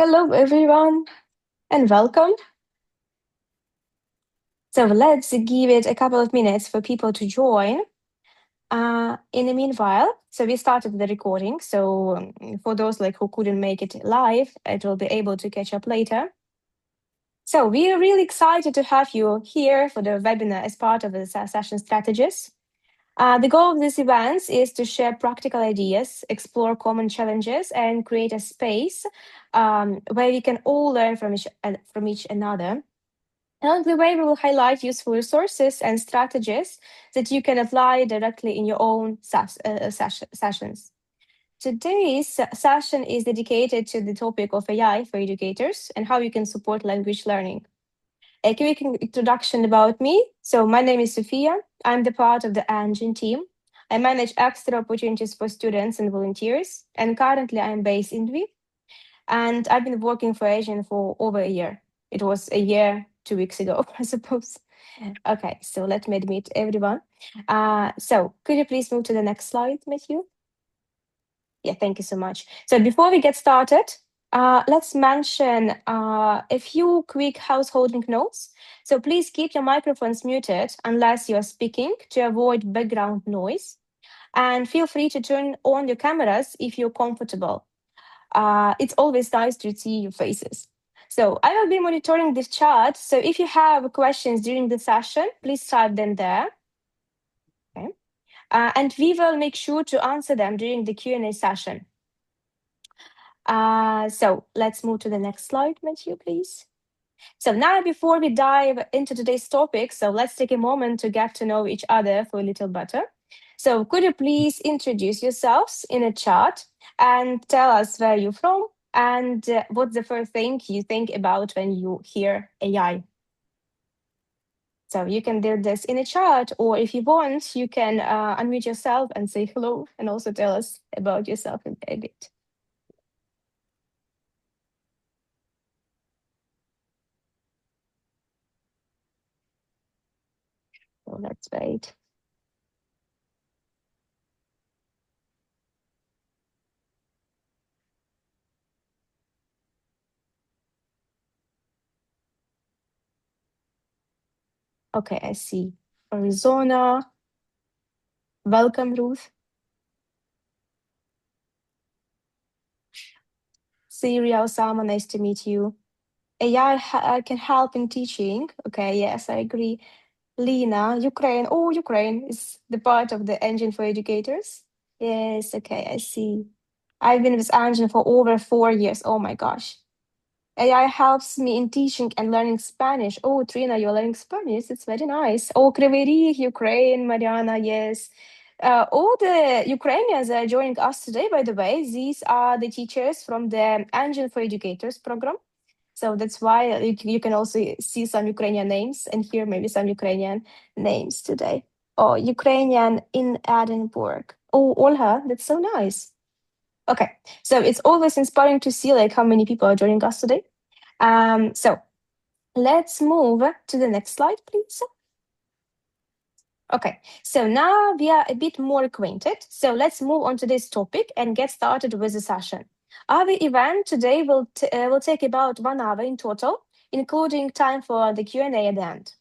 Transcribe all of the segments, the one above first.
Hello, everyone, and welcome. So let's give it a couple of minutes for people to join. In the meanwhile, so we started the recording. So for those who couldn't make it live, it will be able to catch up later. So we are really excited to have you here for the webinar as part of the session strategies. The goal of these events is to share practical ideas, explore common challenges, and create a space where we can all learn from each another. Along the way, we will highlight useful resources and strategies that you can apply directly in your own sessions. Today's session is dedicated to the topic of AI for educators and how you can support language learning. A quick introduction about me. So my name is Sofia. I'm the part of the ENGin team. I manage extra opportunities for students and volunteers, and currently I'm based in Lviv. And I've been working for ENGin for over a year. It was a year, 2 weeks ago, I suppose. Okay, so let me admit everyone. So could you please move to the next slide, Matthew? Yeah, thank you so much. So before we get started, let's mention a few quick householding notes. So please keep your microphones muted unless you're speaking to avoid background noise. And feel free to turn on your cameras if you're comfortable. It's always nice to see your faces. So I will be monitoring this chat. So if you have questions during the session, please type them there. Okay. And we will make sure to answer them during the Q&A session. So let's move to the next slide, Matthew, please. So now before we dive into today's topic, so let's take a moment to get to know each other for a little better. So could you please introduce yourselves in a chat and tell us where you're from and what's the first thing you think about when you hear AI? So you can do this in a chat, or if you want, you can unmute yourself and say hello and also tell us about yourself a bit. So let's wait. Okay, I see. Arizona. Welcome, Ruth. Syria, Osama, nice to meet you. AI can help in teaching. Okay, yes, I agree. Lena, Ukraine. Oh, Ukraine is the part of the ENGin for educators. Yes, okay, I see. I've been with ENGin for over 4 years. Oh my gosh. AI helps me in teaching and learning Spanish. Oh, Trina, you're learning Spanish. It's very nice. Oh, Kryvyi Rih, Ukraine, Mariana, yes. All the Ukrainians are joining us today, by the way. These are the teachers from the ENGin for Educators program. So that's why you can also see some Ukrainian names and hear maybe some Ukrainian names today. Oh, Ukrainian in Edinburgh. Oh, Olha, that's so nice. Okay, so it's always inspiring to see how many people are joining us today. So let's move to the next slide, please. Okay, so now we are a bit more acquainted. So let's move on to this topic and get started with the session. Our event today will take about 1 hour in total, including time for the Q&A at the end.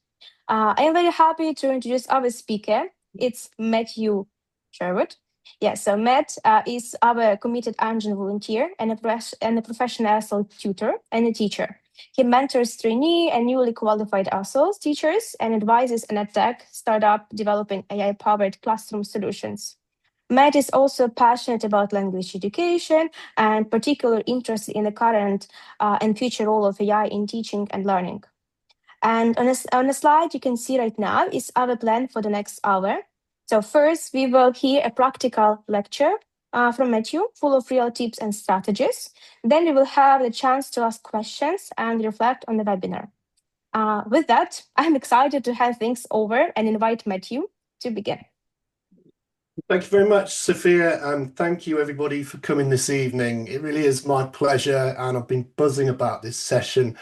I am very happy to introduce our speaker. It's Matthew Sherwood. Yeah, so Matt is our committed ENGin volunteer and a professional ESL tutor and a teacher. He mentors trainee and newly qualified ESL teachers and advises an tech startup developing AI-powered classroom solutions. Matt is also passionate about language education and particular interest in the current and future role of AI in teaching and learning. And on a slide you can see right now is our plan for the next hour. So first, we will hear a practical lecture from Matthew, full of real tips and strategies. Then we will have the chance to ask questions and reflect on the webinar. With that, I'm excited to hand things over and invite Matthew to begin. Thank you very much, Sophia, and thank you everybody for coming this evening. It really is my pleasure, and I've been buzzing about this session,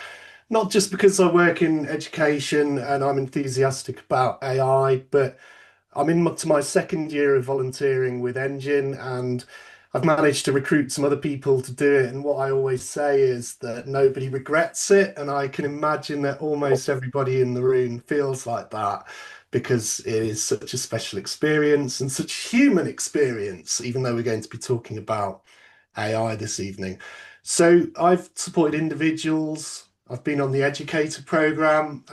not just because I work in education and I'm enthusiastic about AI, but I'm into my second year of volunteering with ENGin, and I've managed to recruit some other people to do it. And what I always say is that nobody regrets it. And I can imagine that almost everybody in the room feels like that because it is such a special experience and such human experience, even though we're going to be talking about AI this evening. So I've supported individuals. I've been on the educator program.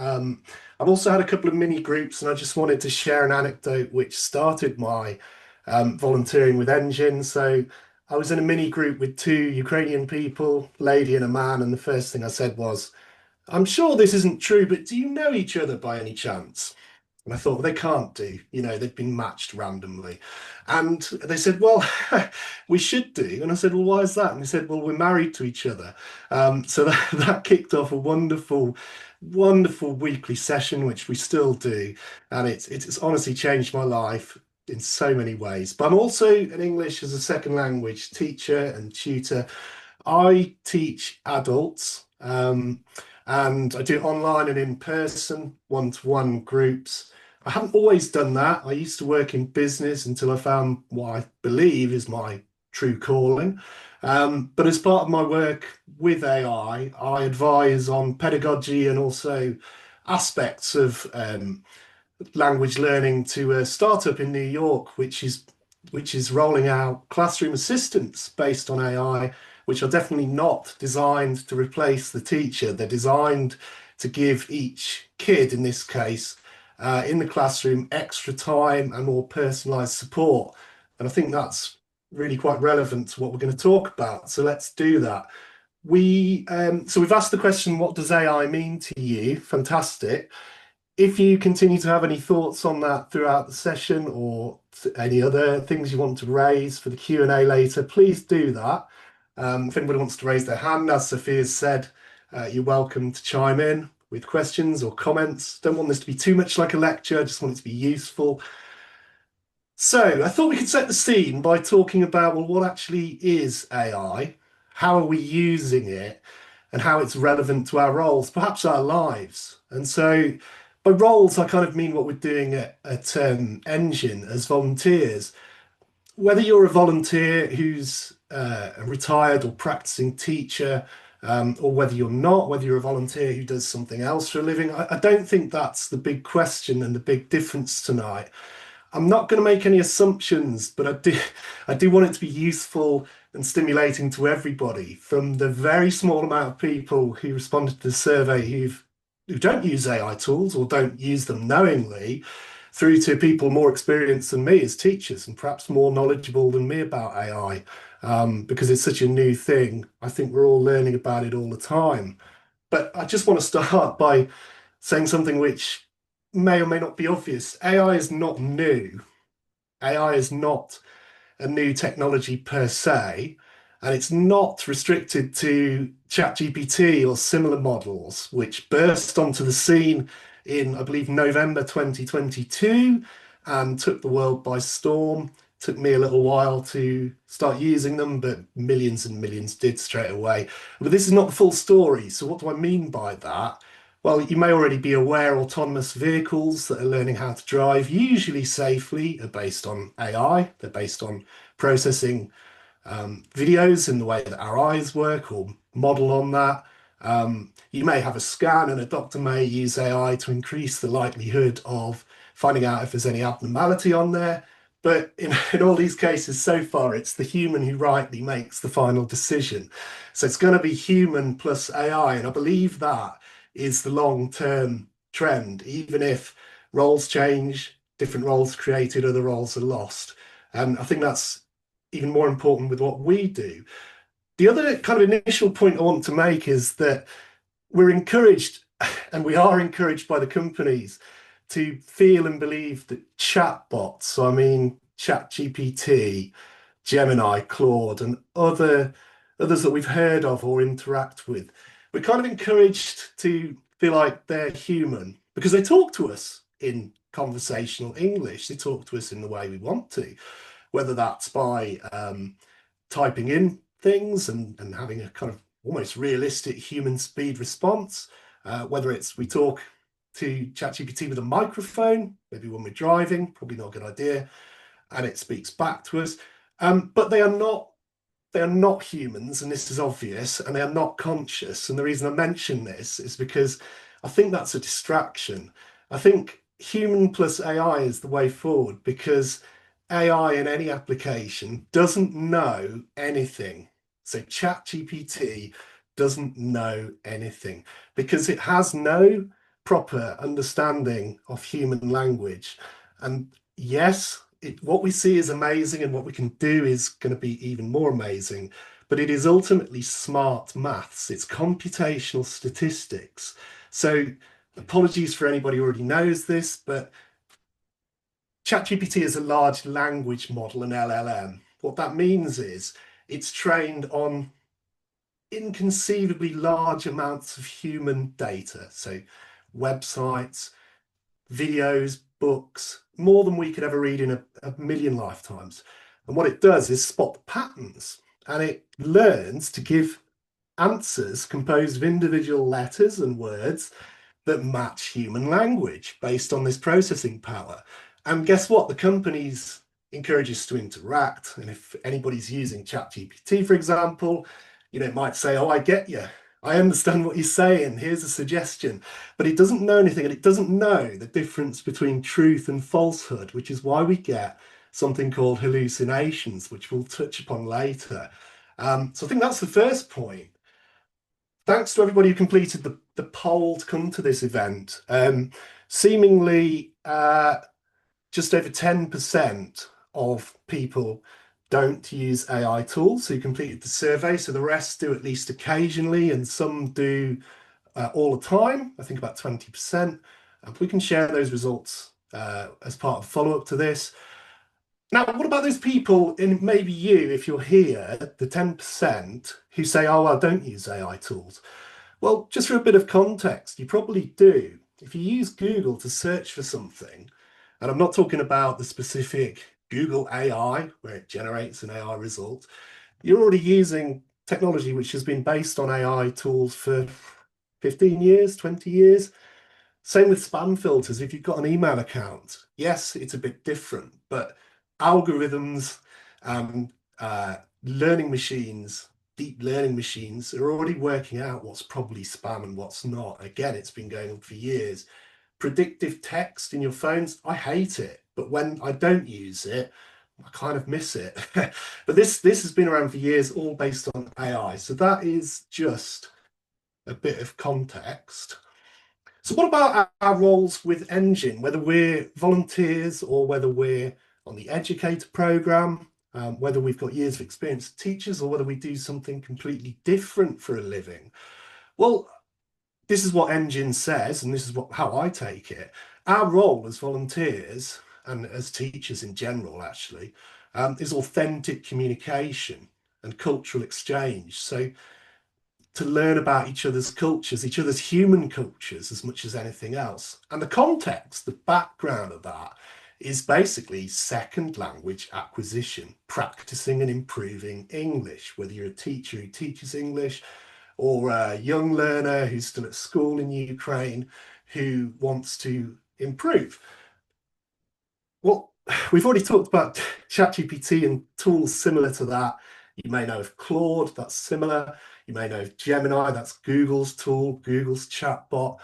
I've also had a couple of mini groups, and I just wanted to share an anecdote which started my volunteering with ENGin. So I was in a mini group with two Ukrainian people, lady and a man, and the first thing I said was, "I'm sure this isn't true, but do you know each other by any chance?" And I thought, well, they can't do, they've been matched randomly. And they said, well, we should do. And I said, well, why is that? And they said, well, we're married to each other. So that kicked off a wonderful, wonderful weekly session, which we still do. And it's honestly changed my life in so many ways. But I'm also an English as a second language teacher and tutor. I teach adults, and I do it online and in person, one-to-one groups. I haven't always done that. I used to work in business until I found what I believe is my true calling. But as part of my work with AI, I advise on pedagogy and also aspects of language learning to a startup in New York, which is rolling out classroom assistants based on AI, which are definitely not designed to replace the teacher. They're designed to give each kid, in this case, in the classroom, extra time and more personalized support. And I think that's really quite relevant to what we're going to talk about. So let's do that. So we've asked the question, what does AI mean to you? Fantastic. If you continue to have any thoughts on that throughout the session or any other things you want to raise for the Q&A later, please do that. If anybody wants to raise their hand, as Sophia said, you're welcome to chime in with questions or comments. Don't want this to be too much like a lecture, I just want it to be useful. So I thought we could set the scene by talking about, well, what actually is AI? How are we using it? And how it's relevant to our roles, perhaps our lives. And so by roles, I kind of mean what we're doing at ENGin as volunteers. Whether you're a volunteer who's a retired or practicing teacher, or whether you're not, whether you're a volunteer who does something else for a living, I don't think that's the big question and the big difference tonight. I'm not going to make any assumptions, but I do want it to be useful and stimulating to everybody, from the very small amount of people who responded to the survey who don't use AI tools or don't use them knowingly, through to people more experienced than me as teachers and perhaps more knowledgeable than me about AI, because it's such a new thing. I think we're all learning about it all the time. But I just want to start by saying something which may or may not be obvious. AI is not new. AI is not a new technology per se, and it's not restricted to ChatGPT or similar models, which burst onto the scene in, I believe, November 2022 and took the world by storm. Took me a little while to start using them, but millions and millions did straight away. But this is not the full story. So, what do I mean by that? Well, you may already be aware autonomous vehicles that are learning how to drive, usually safely, are based on AI. They're based on processing videos in the way that our eyes work or model on that. You may have a scan, and a doctor may use AI to increase the likelihood of finding out if there's any abnormality on there. But in all these cases so far, it's the human who rightly makes the final decision. So it's going to be human plus AI. And I believe that is the long-term trend, even if roles change, different roles created, other roles are lost. And I think that's even more important with what we do. The other kind of initial point I want to make is that we're encouraged, and we are encouraged by the companies to feel and believe that chatbots, so I mean ChatGPT, Gemini, Claude, and others that we've heard of or interact with, we're kind of encouraged to feel like they're human because they talk to us in conversational English. They talk to us in the way we want to, whether that's by typing in things and having a kind of almost realistic human speed response, whether it's we talk to ChatGPT with a microphone, maybe when we're driving, probably not a good idea, and it speaks back to us. But they are not humans, and this is obvious, and they are not conscious. And the reason I mention this is because I think that's a distraction. I think human plus AI is the way forward because AI in any application doesn't know anything. So ChatGPT doesn't know anything because it has no proper understanding of human language. And yes, what we see is amazing, and what we can do is going to be even more amazing. But it is ultimately smart maths, it's computational statistics. So, apologies for anybody who already knows this, but ChatGPT is a large language model, an LLM. What that means is it's trained on inconceivably large amounts of human data. So, websites, videos, books, more than we could ever read in a million lifetimes. And what it does is spot patterns, and it learns to give answers composed of individual letters and words that match human language based on this processing power. And guess what? The companies encourage us to interact. And if anybody's using ChatGPT, for example, it might say, "Oh, I get you. I understand what you're saying. Here's a suggestion." But it doesn't know anything, and it doesn't know the difference between truth and falsehood, which is why we get something called hallucinations, which we'll touch upon later. So I think that's the first point. Thanks to everybody who completed the poll to come to this event. Seemingly, just over 10% of people don't use AI tools who completed the survey. So the rest do at least occasionally, and some do all the time. I think about 20%. We can share those results as part of follow up to this. Now, what about those people, and maybe you, if you're here, the 10% who say, "Oh, well, I don't use AI tools"? Well, just for a bit of context, you probably do. If you use Google to search for something, and I'm not talking about the specific Google AI, where it generates an AI result, you're already using technology which has been based on AI tools for 15 years, 20 years. Same with spam filters. If you've got an email account, yes, it's a bit different, but algorithms and learning machines, deep learning machines, are already working out what's probably spam and what's not. Again, it's been going on for years. Predictive text in your phones, I hate it, but when I don't use it, I kind of miss it. But this has been around for years, all based on AI. So that is just a bit of context. So what about our roles with ENGin, whether we're volunteers or whether we're on the educator program, whether we've got years of experience as teachers or whether we do something completely different for a living? Well, this is what ENGin says, and this is how I take it. Our role as volunteers and as teachers in general, actually, is authentic communication and cultural exchange. So to learn about each other's cultures, each other's human cultures, as much as anything else. And the context, the background of that is basically second language acquisition, practicing and improving English, whether you're a teacher who teaches English or a young learner who's still at school in Ukraine who wants to improve. Well, we've already talked about ChatGPT and tools similar to that. You may know of Claude, that's similar. You may know of Gemini, that's Google's tool, Google's chatbot.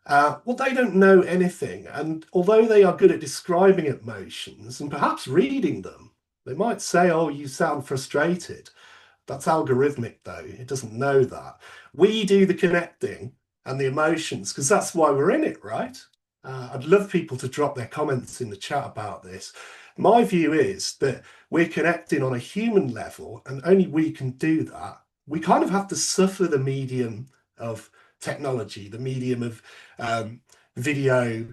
Well, they don't know anything. And although they are good at describing emotions and perhaps reading them, they might say, "Oh, you sound frustrated." That's algorithmic, though. It doesn't know that. We do the connecting and the emotions because that's why we're in it, right? I'd love people to drop their comments in the chat about this. My view is that we're connecting on a human level, and only we can do that. We kind of have to suffer the medium of technology, the medium of video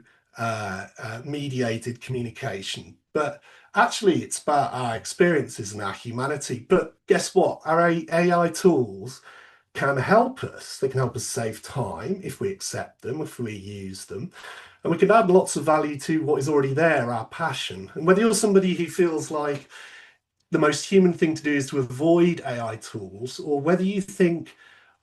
mediated communication. But actually, it's about our experiences and our humanity. But guess what? Our AI tools can help us. They can help us save time if we accept them, if we use them. And we can add lots of value to what is already there, our passion. And whether you're somebody who feels like the most human thing to do is to avoid AI tools, or whether you think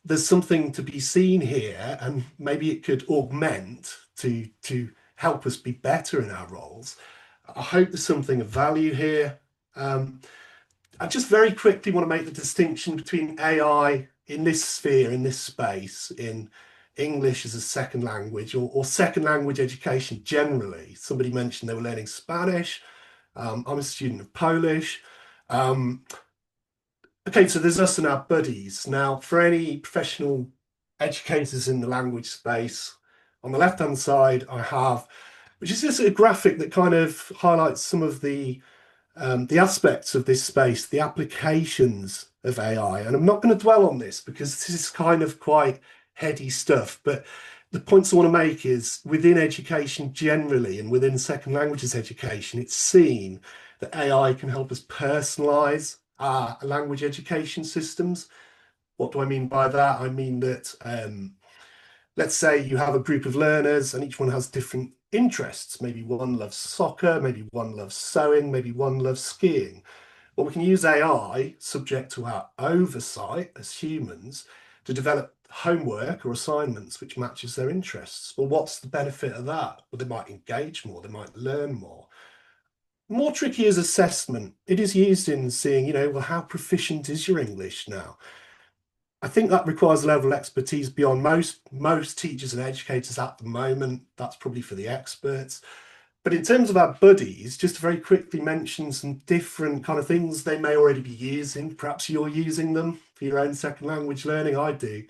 there's something to be seen here and maybe it could augment to help us be better in our roles. I hope there's something of value here. I just very quickly want to make the distinction between AI in this sphere, in this space, in English as a second language or second language education generally. Somebody mentioned they were learning Spanish. I'm a student of Polish. Um, okay, so there's us and our buddies. Now, for any professional educators in the language space, on the left-hand side, I have, which is just a graphic that kind of highlights some of the aspects of this space, the applications of AI. And I'm not going to dwell on this because this is kind of quite heady stuff. But the points I want to make is within education generally and within second languages education, it's seen that AI can help us personalize our language education systems. What do I mean by that? I mean that let's say you have a group of learners and each one has different interests. Maybe one loves soccer, maybe one loves sewing, maybe one loves skiing. Well, we can use AI, subject to our oversight as humans, to develop homework or assignments which matches their interests. Well, what's the benefit of that? Well, they might engage more, they might learn more. More tricky is assessment. It is used in seeing, well, how proficient is your English now? I think that requires a level of expertise beyond most teachers and educators at the moment. That's probably for the experts. But in terms of our buddies, just to very quickly mention some different kind of things they may already be using. Perhaps you're using them for your own second language learning. I do.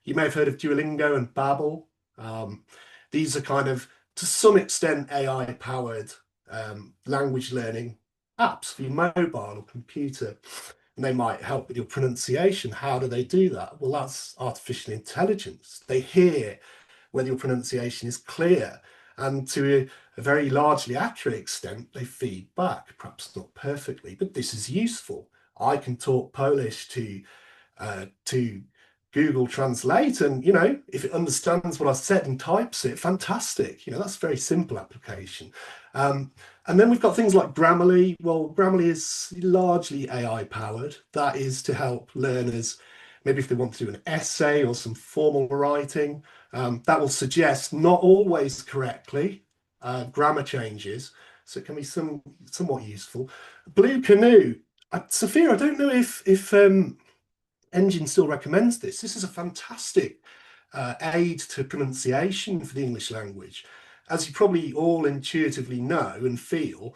You may have heard of Duolingo and Babbel. Um, these are kind of, to some extent, AI-powered language learning apps for your mobile or computer. And they might help with your pronunciation. How do they do that? Well, that's artificial intelligence. They hear whether your pronunciation is clear. And to a very largely accurate extent, they feed back, perhaps not perfectly, but this is useful. I can talk Polish to Google Translate, and if it understands what I've said and types it, fantastic. That's a very simple application. And then we've got things like Grammarly. Well, Grammarly is largely AI powered. That is to help learners, maybe if they want to do an essay or some formal writing, that will suggest not always correctly grammar changes. So it can be somewhat useful. Blue Canoe. Sophia, I don't know if ENGin still recommends this. This is a fantastic aid to pronunciation for the English language. As you probably all intuitively know and feel,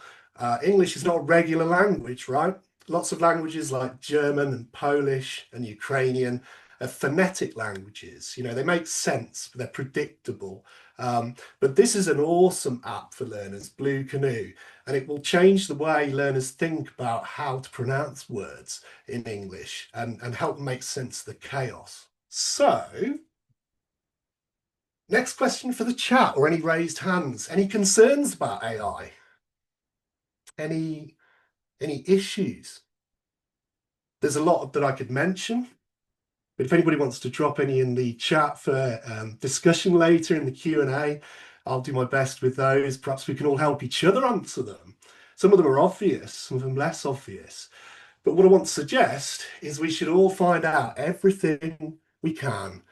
English is not a regular language, right? Lots of languages like German and Polish and Ukrainian are phonetic languages. They make sense, but they're predictable. But this is an awesome app for learners, Blue Canoe, and it will change the way learners think about how to pronounce words in English and help make sense of the chaos. So, next question for the chat or any raised hands. Any concerns about AI? Any issues? There's a lot that I could mention, but if anybody wants to drop any in the chat for discussion later in the Q&A, I'll do my best with those. Perhaps we can all help each other answer them. Some of them are obvious, some of them less obvious. But what I want to suggest is we should all find out everything we can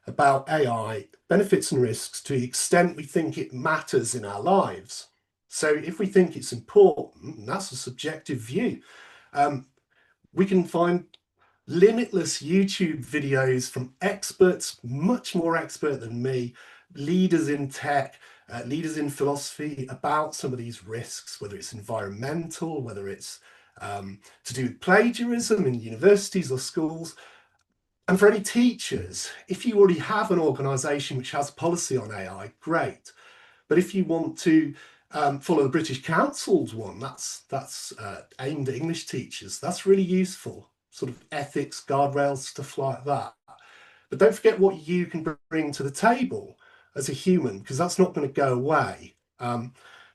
about AI, benefits and risks, to the extent we think it matters in our lives. So if we think it's important, and that's a subjective view, we can find limitless YouTube videos from experts, much more expert than me, leaders in tech, leaders in philosophy about some of these risks, whether it's environmental, whether it's to do with plagiarism in universities or schools. And for any teachers, if you already have an organisation which has policy on AI, great. But if you want to follow the British Council's one, that's aimed at English teachers, that's really useful. Sort of ethics, guardrails, stuff like that. But don't forget what you can bring to the table as a human, because that's not going to go away.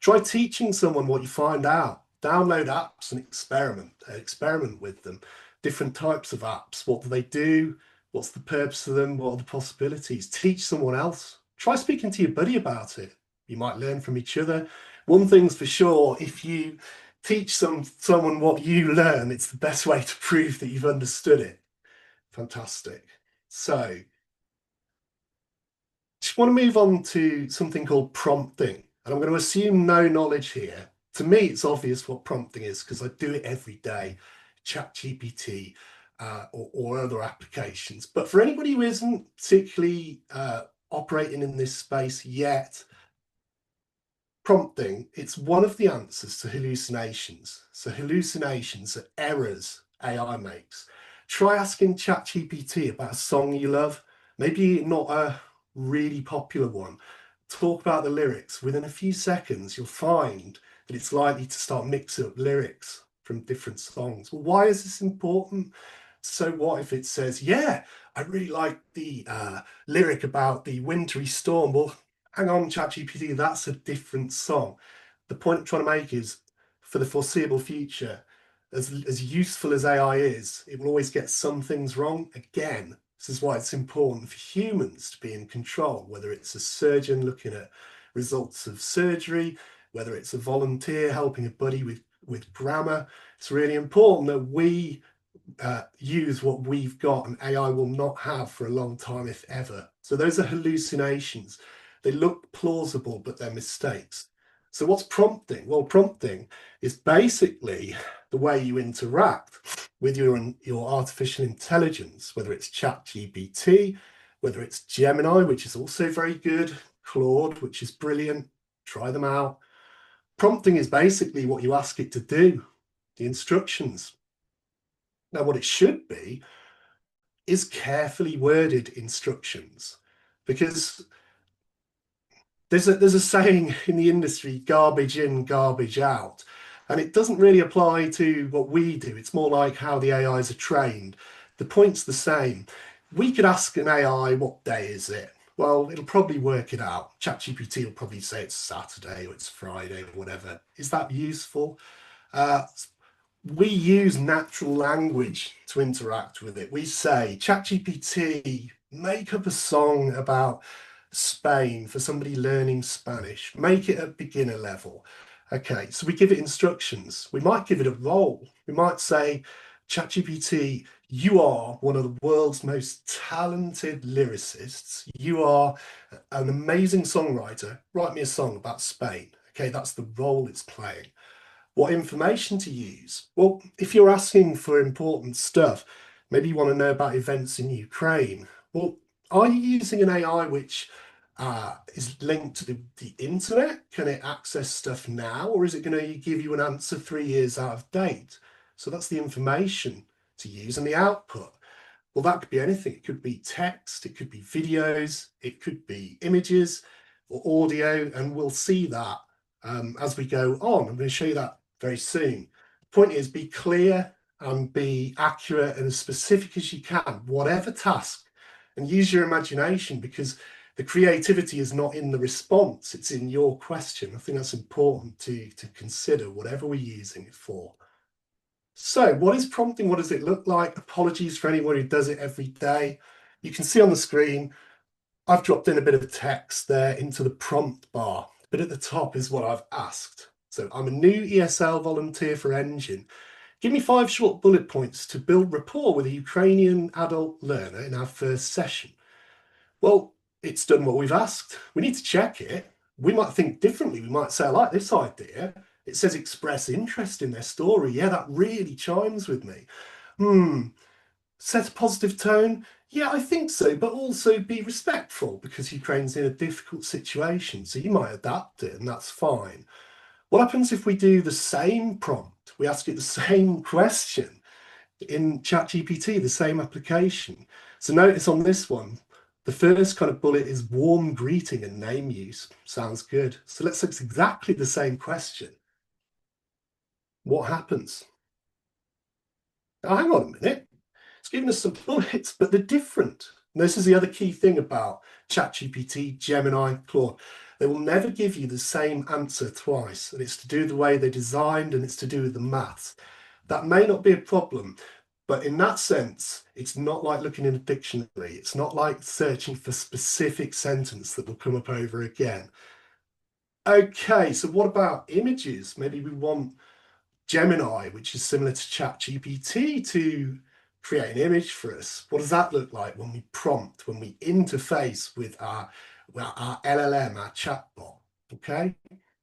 Try teaching someone what you find out. Download apps and experiment with them. Different types of apps. What do they do? What's the purpose of them? What are the possibilities? Teach someone else. Try speaking to your buddy about it. You might learn from each other. One thing's for sure, if you teach someone what you learn, it's the best way to prove that you've understood it. Fantastic. So, just want to move on to something called prompting. And I'm going to assume no knowledge here. To me, it's obvious what prompting is because I do it every day. ChatGPT or other applications. But for anybody who isn't particularly operating in this space yet, prompting, it's one of the answers to hallucinations. So hallucinations are errors AI makes. Try asking ChatGPT about a song you love, maybe not a really popular one. Talk about the lyrics. Within a few seconds, you'll find that it's likely to start mixing up lyrics from different songs. Well, why is this important? So what if it says, yeah, I really like the lyric about the wintry storm. Well, hang on, ChatGPT, that's a different song. The point I'm trying to make is for the foreseeable future, as useful as AI is, it will always get some things wrong. Again, this is why it's important for humans to be in control, whether it's a surgeon looking at results of surgery, whether it's a volunteer helping a buddy with grammar. It's really important that we use what we've got and AI will not have for a long time, if ever. So those are hallucinations. They look plausible, but they're mistakes. So what's prompting? Well, prompting is basically the way you interact with your artificial intelligence, whether it's ChatGPT, whether it's Gemini, which is also very good, Claude, which is brilliant. Try them out. Prompting is basically what you ask it to do, the instructions. Now, what it should be is carefully worded instructions, because there's a saying in the industry, garbage in, garbage out. And it doesn't really apply to what we do. It's more like how the AIs are trained. The point's the same. We could ask an AI, what day is it? Well, it'll probably work it out. ChatGPT will probably say it's Saturday or it's Friday or whatever. Is that useful? We use natural language to interact with it. We say, ChatGPT, make up a song about Spain for somebody learning Spanish. Make it at beginner level. Okay, so we give it instructions. We might give it a role. We might say, ChatGPT, you are one of the world's most talented lyricists. You are an amazing songwriter. Write me a song about Spain. Okay, that's the role it's playing. What information to use? Well, if you're asking for important stuff, maybe you want to know about events in Ukraine. Well, are you using an AI which is linked to the internet? Can it access stuff now, or is it going to give you an answer 3 years out of date? So that's the information to use, and the output. Well, that could be anything. It could be text, it could be videos, it could be images or audio, and we'll see that as we go on. I'm going to show you that very soon. The point is, be clear and be accurate and as specific as you can, whatever task, and use your imagination, because the creativity is not in the response, it's in your question. I think that's important to consider, whatever we're using it for. So what is prompting? What does it look like? Apologies for anyone who does it every day. You can see on the screen, I've dropped in a bit of text there into the prompt bar. But at the top is what I've asked. So I'm a new ESL volunteer for ENGin. Give me 5 short bullet points to build rapport with a Ukrainian adult learner in our first session. Well, it's done what we've asked. We need to check it. We might think differently. We might say, I like this idea. It says express interest in their story. Yeah, that really chimes with me. Set a positive tone. Yeah, I think so, but also be respectful, because Ukraine's in a difficult situation. So you might adapt it, and that's fine. What happens if we do the same prompt? We ask it the same question in ChatGPT, the same application. So notice on this one, the first kind of bullet is warm greeting and name use. Sounds good. So let's ask exactly the same question. What happens? Oh, hang on a minute. It's giving us some bullets, but they're different. And this is the other key thing about ChatGPT, Gemini, Claude. They will never give you the same answer twice. And it's to do with the way they're designed, and it's to do with the maths. That may not be a problem, but in that sense, it's not like looking in a dictionary. It's not like searching for specific sentence that will come up over again. Okay, so what about images? Maybe we want Gemini, which is similar to ChatGPT, to create an image for us. What does that look like when we prompt, when we interface with our LLM, our chatbot? Okay,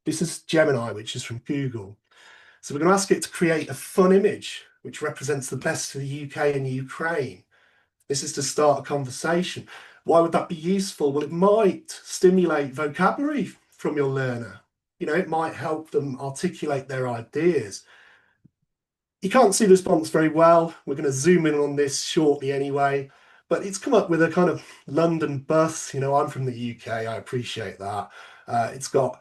this is Gemini, which is from Google. So we're going to ask it to create a fun image. which represents the best of the UK and Ukraine. This is to start a conversation. Why would that be useful? Well, it might stimulate vocabulary from your learner. It might help them articulate their ideas. You can't see the response very well. We're going to zoom in on this shortly anyway, but it's come up with a kind of London bus. I'm from the UK, I appreciate that. It's got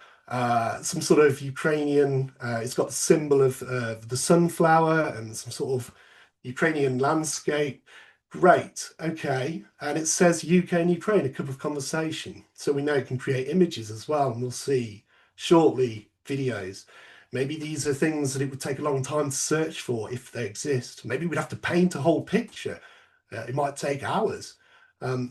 some sort of Ukrainian, it's got the symbol of the sunflower and some sort of Ukrainian landscape. Great, okay. And it says UK and Ukraine, a cup of conversation. So we know it can create images as well, and we'll see shortly videos. Maybe these are things that it would take a long time to search for if they exist. Maybe we'd have to paint a whole picture. It might take hours.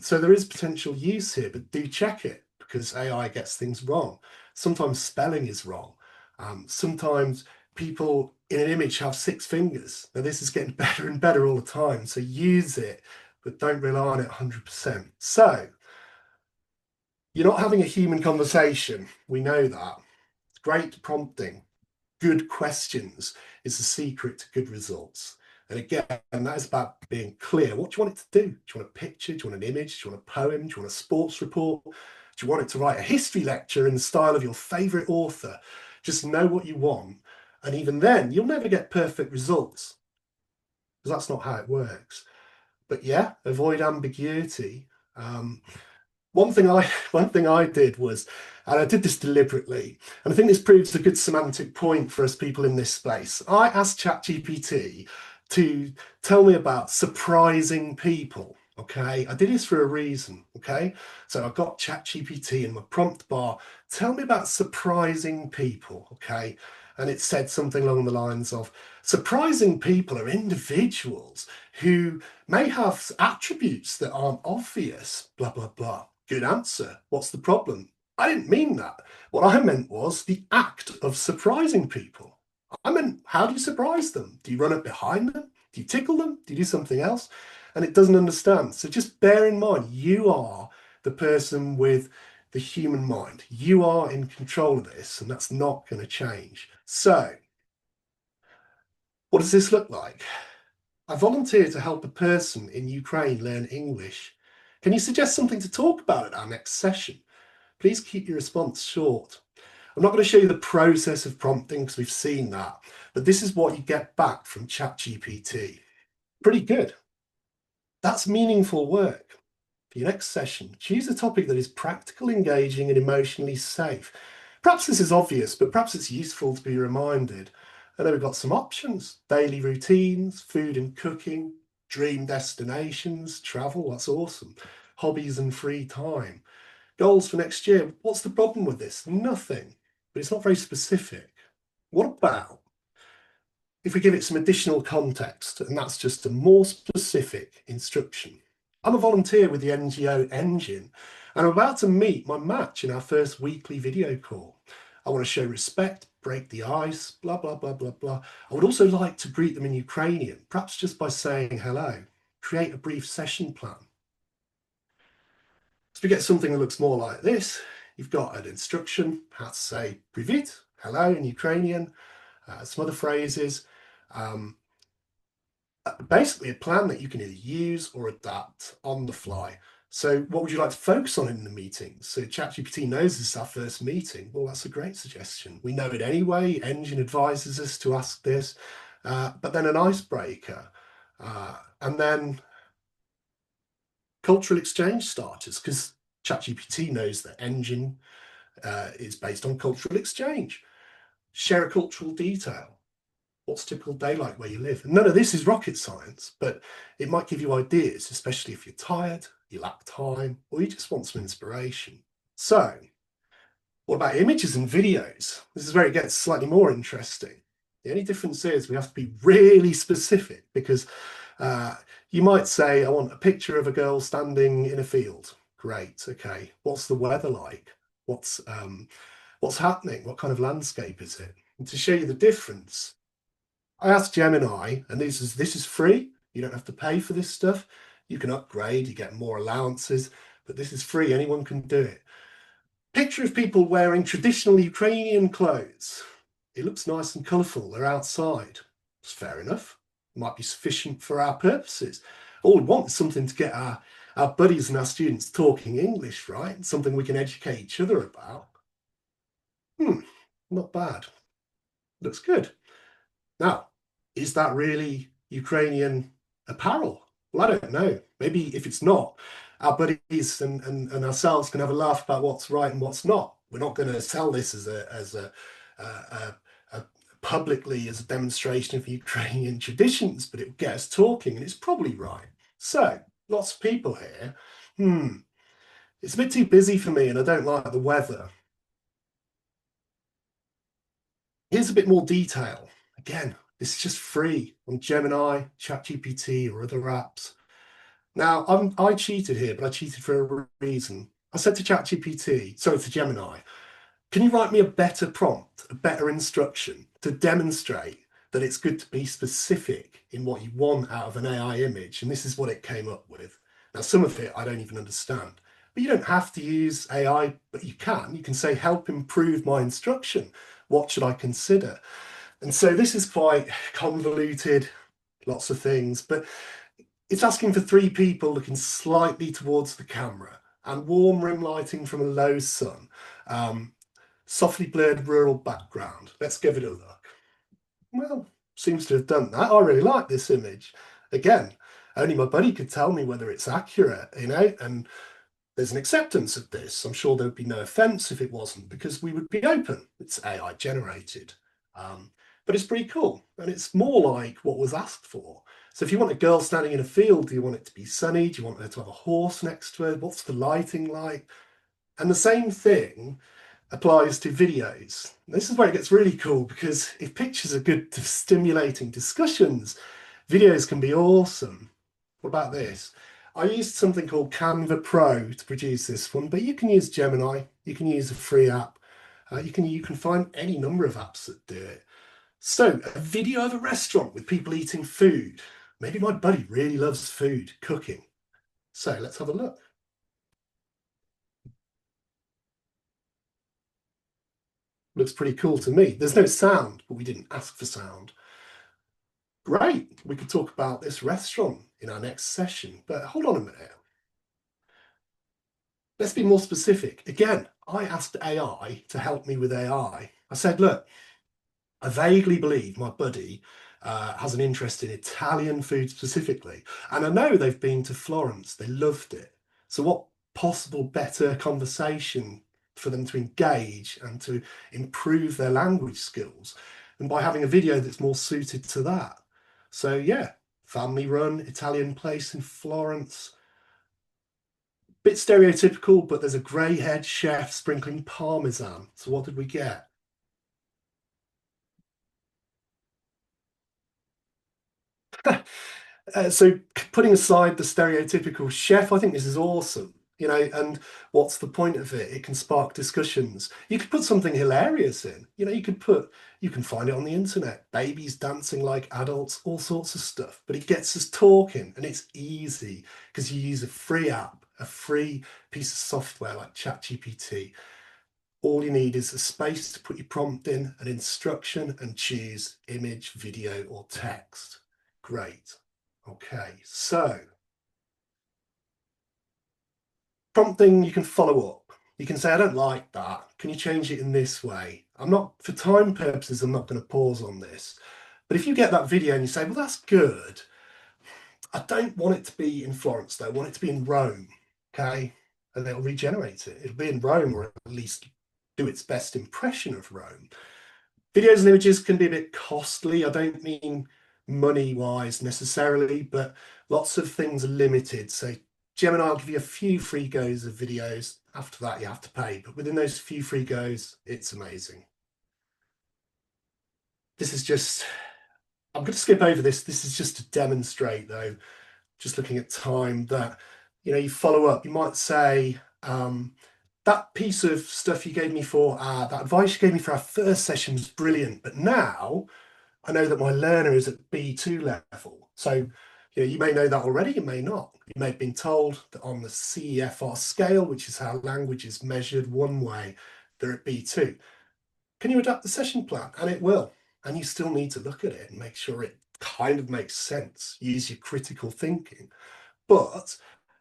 So there is potential use here, but do check it because AI gets things wrong. Sometimes spelling is wrong. Sometimes people in an image have 6 fingers. Now this is getting better and better all the time. So use it, but don't rely on it 100%. So you're not having a human conversation. We know that. It's great prompting. Good questions is the secret to good results. And again, that is about being clear. What do you want it to do? Do you want a picture? Do you want an image? Do you want a poem? Do you want a sports report? Do you want it to write a history lecture in the style of your favorite author? Just know what you want. And even then, you'll never get perfect results because that's not how it works. But yeah, avoid ambiguity. One thing I did was, and I did this deliberately, and I think this proves a good semantic point for us people in this space. I asked ChatGPT to tell me about surprising people. Okay, I did this for a reason. Okay, so I got ChatGPT in my prompt bar. Tell me about surprising people. Okay, and it said something along the lines of surprising people are individuals who may have attributes that aren't obvious. Blah blah blah. Good answer. What's the problem? I didn't mean that. What I meant was the act of surprising people. I meant, how do you surprise them? Do you run up behind them? Do you tickle them? Do you do something else? And it doesn't understand. So just bear in mind, you are the person with the human mind. You are in control of this, and that's not going to change. So, what does this look like? I volunteer to help a person in Ukraine learn English. Can you suggest something to talk about at our next session? Please keep your response short. I'm not going to show you the process of prompting because we've seen that, but this is what you get back from ChatGPT. Pretty good. That's meaningful work. For your next session, choose a topic that is practical, engaging, and emotionally safe. Perhaps this is obvious, but perhaps it's useful to be reminded. And then we've got some options: daily routines, food and cooking, dream destinations, travel, that's awesome, hobbies and free time. Goals for next year. What's the problem with this? Nothing, but it's not very specific. What about if we give it some additional context, and that's just a more specific instruction? I'm a volunteer with the NGO ENGin, and I'm about to meet my match in our first weekly video call. I want to show respect, break the ice, blah, blah, blah, blah, blah. I would also like to greet them in Ukrainian, perhaps just by saying hello. Create a brief session plan. So we get something that looks more like this. You've got an instruction, how to say "Привіт," hello in Ukrainian, some other phrases. Basically a plan that you can either use or adapt on the fly. So what would you like to focus on in the meeting? So ChatGPT knows this is our first meeting. Well, that's a great suggestion. We know it anyway. ENGin advises us to ask this, but then an icebreaker, and then cultural exchange starters, because ChatGPT knows that ENGin is based on cultural exchange. Share a cultural detail. What's a typical day like where you live? And none of this is rocket science, but it might give you ideas, especially if you're tired, you lack time, or you just want some inspiration. So, what about images and videos? This is where it gets slightly more interesting. The only difference is we have to be really specific because you might say, I want a picture of a girl standing in a field. Great, okay. What's the weather like? What's happening? What kind of landscape is it? And to show you the difference, I asked Gemini, and this is free. You don't have to pay for this stuff. You can upgrade, you get more allowances, but this is free. Anyone can do it. Picture of people wearing traditional Ukrainian clothes. It looks nice and colourful. They're outside. It's fair enough. might be sufficient for our purposes. All we want is something to get our buddies and our students talking English, right? Something we can educate each other about. Not bad. Looks good. Now, is that really Ukrainian apparel? Well, I don't know. Maybe if it's not, our buddies and ourselves can have a laugh about what's right and what's not. We're not going to sell this a publicly as a demonstration of Ukrainian traditions, but it will get us talking, and it's probably right. So, lots of people here. It's a bit too busy for me, and I don't like the weather. Here's a bit more detail. Again, this is just free on Gemini, ChatGPT, or other apps. Now, I cheated here, but I cheated for a reason. I said to ChatGPT, sorry, to Gemini, can you write me a better prompt, a better instruction to demonstrate that it's good to be specific in what you want out of an AI image? And this is what it came up with. Now, some of it I don't even understand, but you don't have to use AI, but you can. You can say, help improve my instruction. What should I consider? And so this is quite convoluted, lots of things, but it's asking for three people looking slightly towards the camera and warm rim lighting from a low sun, softly blurred rural background. Let's give it a look. Well, seems to have done that. I really like this image. Again, only my buddy could tell me whether it's accurate, and there's an acceptance of this. I'm sure there'd be no offense if it wasn't, because we would be open. It's AI generated. But it's pretty cool, and it's more like what was asked for. So if you want a girl standing in a field, do you want it to be sunny? Do you want her to have a horse next to her? What's the lighting like? And the same thing applies to videos. This is where it gets really cool, because if pictures are good to stimulating discussions, videos can be awesome. What about this? I used something called Canva Pro to produce this one, but you can use Gemini, you can use a free app, you can find any number of apps that do it. So, a video of a restaurant with people eating food. Maybe my buddy really loves food, cooking. So let's have a look. Looks pretty cool to me. There's no sound, but we didn't ask for sound. Great, we could talk about this restaurant in our next session, but hold on a minute. Let's be more specific. Again, I asked AI to help me with AI. I said, look, I vaguely believe my buddy has an interest in Italian food specifically. And I know they've been to Florence, they loved it. So, what possible better conversation for them to engage and to improve their language skills than by having a video that's more suited to that? So, yeah, family run Italian place in Florence. Bit stereotypical, but there's a grey haired chef sprinkling parmesan. So, what did we get? So putting aside the stereotypical chef, I think this is awesome. And what's the point of it? It can spark discussions. You could put something hilarious in. You can find it on the internet. Babies dancing like adults, all sorts of stuff. But it gets us talking, and it's easy because you use a free app, a free piece of software like ChatGPT. All you need is a space to put your prompt in, an instruction, and choose image, video, or text. Great. Okay, so prompting, you can follow up. You can say, I don't like that. Can you change it in this way? For time purposes, I'm not going to pause on this. But if you get that video and you say, well, that's good. I don't want it to be in Florence, though. I want it to be in Rome. Okay. And they'll regenerate it. It'll be in Rome, or at least do its best impression of Rome. Videos and images can be a bit costly. I don't mean money wise necessarily, but lots of things are limited. So Gemini will give you a few free goes of videos. After that, you have to pay. But within those few free goes, it's amazing. This is just, I'm going to skip over this. This is just to demonstrate, though, just looking at time, that, you follow up. You might say, that piece of stuff you gave me for that advice you gave me for our first session was brilliant, but now I know that my learner is at B2 level. So, you may know that already, you may not. You may have been told that on the CEFR scale, which is how language is measured one way, they're at B2. Can you adapt the session plan? And it will. And you still need to look at it and make sure it kind of makes sense. Use your critical thinking. But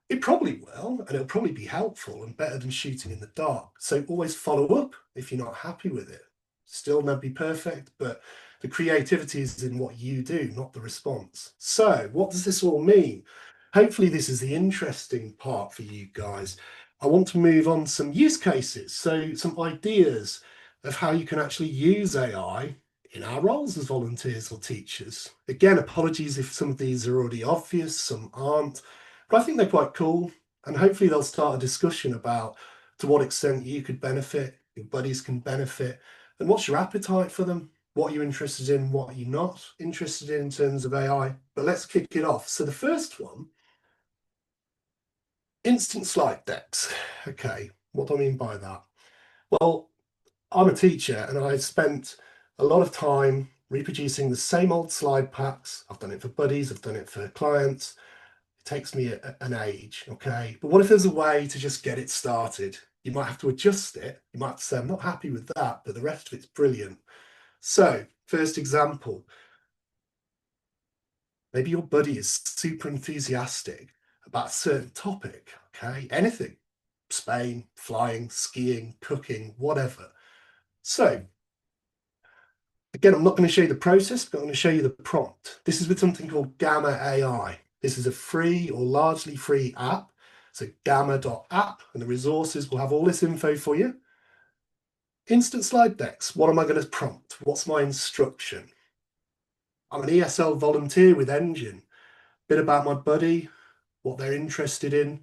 it probably will, and it'll probably be helpful and better than shooting in the dark. So always follow up if you're not happy with it. Still never be perfect, but the creativity is in what you do, not the response. So what does this all mean? Hopefully this is the interesting part for you guys. I want to move on to some use cases, so some ideas of how you can actually use AI in our roles as volunteers or teachers. Again, apologies if some of these are already obvious, some aren't. But I think they're quite cool, and hopefully they'll start a discussion about to what extent you could benefit, your buddies can benefit, and what's your appetite for them, what you're interested in, what you're not interested in terms of AI. But let's kick it off. So the first one, instant slide decks. Okay, what do I mean by that? Well, I'm a teacher and I spent a lot of time reproducing the same old slide packs. I've done it for buddies, I've done it for clients. It takes me an age, okay? But what if there's a way to just get it started? You might have to adjust it. You might have to say, I'm not happy with that, but the rest of it's brilliant. So, first example, maybe your buddy is super enthusiastic about a certain topic, okay? Anything, Spain, flying, skiing, cooking, whatever. So, again, I'm not going to show you the process, but I'm going to show you the prompt. This is with something called Gamma AI. This is a free or largely free app. So gamma.app, and the resources will have all this info for you. Instant slide decks. What am I going to prompt? What's my instruction? I'm an ESL volunteer with ENGin. Bit about my buddy, what they're interested in.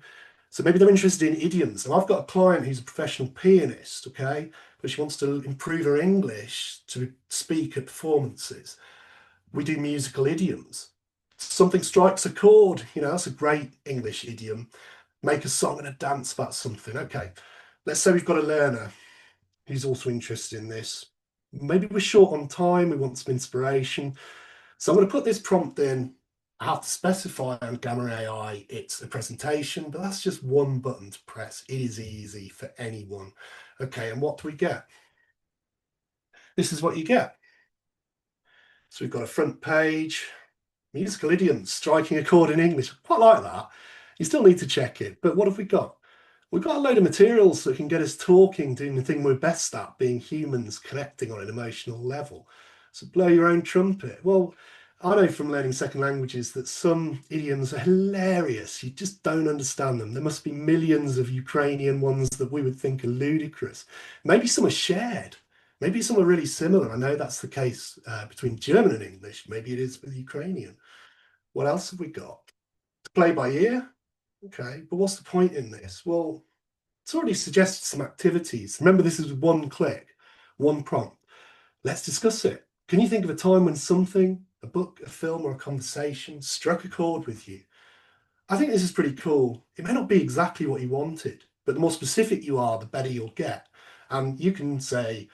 So maybe they're interested in idioms. And I've got a client who's a professional pianist, okay? But she wants to improve her English to speak at performances. We do musical idioms. Something strikes a chord, that's a great English idiom. Make a song and a dance about something. Okay, let's say we've got a learner who's also interested in this. Maybe we're short on time, we want some inspiration. So I'm going to put this prompt in. I have to specify on Gamma AI it's a presentation, but that's just one button to press. It is easy for anyone. Okay, and what do we get? This is what you get. So we've got a front page, musical idioms, striking a chord in English. Quite like that. You still need to check it, but what have we got? We've got a load of materials that can get us talking, doing the thing we're best at, being humans, connecting on an emotional level. So blow your own trumpet. Well, I know from learning second languages that some idioms are hilarious. You just don't understand them. There must be millions of Ukrainian ones that we would think are ludicrous. Maybe some are shared. Maybe some are really similar. I know that's the case between German and English. Maybe it is with Ukrainian. What else have we got? To play by ear. Okay, but what's the point in this? Well, it's already suggested some activities. Remember, this is one click, one prompt. Let's discuss it. Can you think of a time when something, a book, a film, or a conversation struck a chord with you? I think this is pretty cool. It may not be exactly what you wanted, but the more specific you are, the better you'll get. And you can say,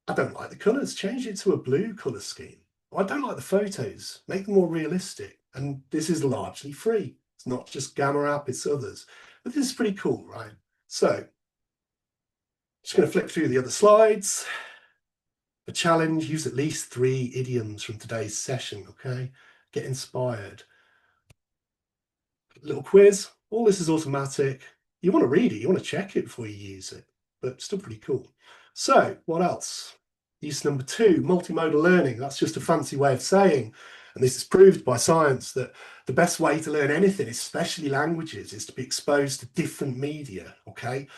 I don't like the colours, change it to a blue colour scheme. Or I don't like the photos, make them more realistic. And this is largely free. It's not just Gamma app, it's others. But this is pretty cool, right? So, just going to flip through the other slides. A challenge, use at least 3 idioms from today's session, okay? Get inspired. Little quiz. All this is automatic. You want to read it, you want to check it before you use it, but still pretty cool. So, what else? Use number 2, multimodal learning. That's just a fancy way of saying, and this is proved by science, that the best way to learn anything, especially languages, is to be exposed to different media, okay?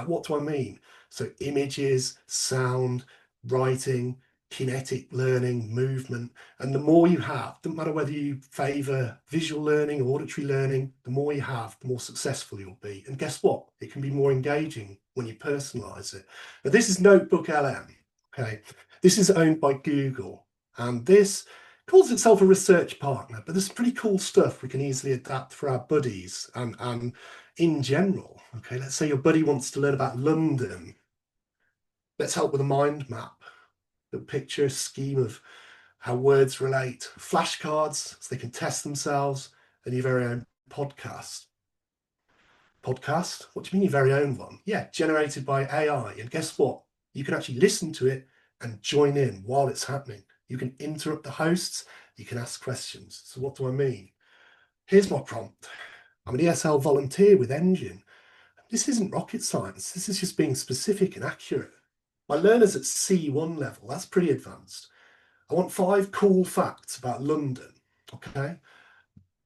What do I mean? So images, sound, writing, kinetic learning, movement, and the more you have, doesn't matter whether you favour visual learning or auditory learning, the more you have, the more successful you'll be. And guess what? It can be more engaging when you personalise it. Now, this is Notebook LM, okay? This is owned by Google, and this calls itself a research partner, but there's pretty cool stuff we can easily adapt for our buddies and in general. Okay, let's say your buddy wants to learn about London. Let's help with a mind map, the picture scheme of how words relate, flashcards so they can test themselves, and your very own podcast. Podcast? What do you mean your very own one? Yeah, generated by AI. And guess what? You can actually listen to it and join in while it's happening. You can interrupt the hosts. You can ask questions. So what do I mean? Here's my prompt. I'm an ESL volunteer with ENGin. This isn't rocket science. This is just being specific and accurate. My learner's at C1 level. That's pretty advanced. I want 5 cool facts about London, okay?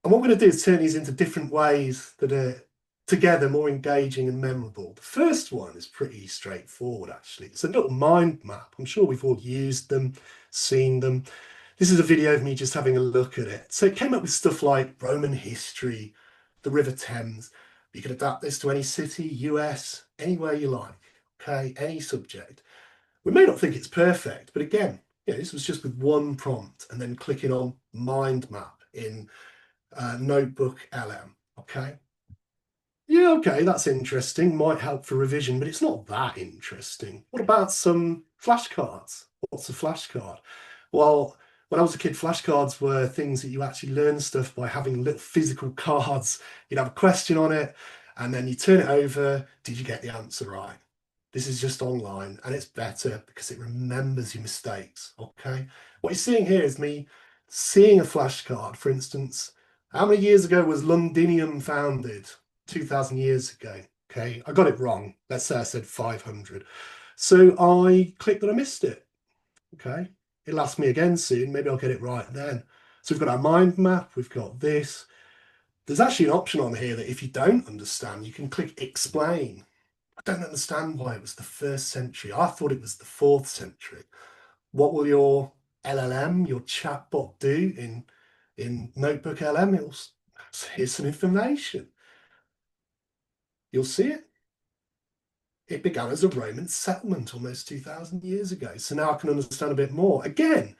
And what we're going to do is turn these into different ways that are together more engaging and memorable. The first one is pretty straightforward, actually. It's a little mind map. I'm sure we've all used them, seen them. This is a video of me just having a look at it. So it came up with stuff like Roman history, the River Thames. You can adapt this to any city, US, anywhere you like, okay? Any subject. We may not think it's perfect, but again, this was just with one prompt and then clicking on mind map in Notebook LM, okay? Yeah, okay, that's interesting. Might help for revision, but it's not that interesting. What about some flashcards? What's a flashcard? Well, when I was a kid, flashcards were things that you actually learn stuff by having little physical cards. You'd have a question on it, and then you turn it over. Did you get the answer right? This is just online, and it's better because it remembers your mistakes, okay? What you're seeing here is me seeing a flashcard, for instance. How many years ago was Londinium founded? 2,000 years ago, okay? I got it wrong. Let's say I said 500. So I clicked that I missed it, okay? It'll ask me again soon. Maybe I'll get it right then. So we've got our mind map. We've got this. There's actually an option on here that if you don't understand, you can click explain. I don't understand why it was the 1st century. I thought it was the 4th century. What will your LLM, your chatbot do in Notebook LM? It'll here's some information. You'll see it. It began as a Roman settlement almost 2,000 years ago. So now I can understand a bit more. Again,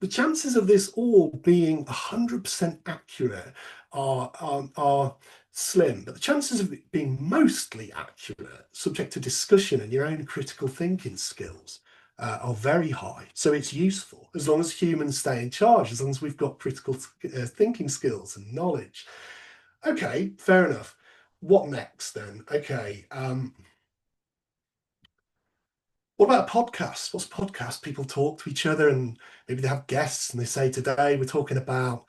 the chances of this all being 100% accurate are slim, but the chances of it being mostly accurate, subject to discussion and your own critical thinking skills, are very high. So it's useful as long as humans stay in charge, as long as we've got critical thinking skills and knowledge. Okay, fair enough. What next then? Okay. What about a podcast? What's a podcast? People talk to each other and maybe they have guests and they say, today we're talking about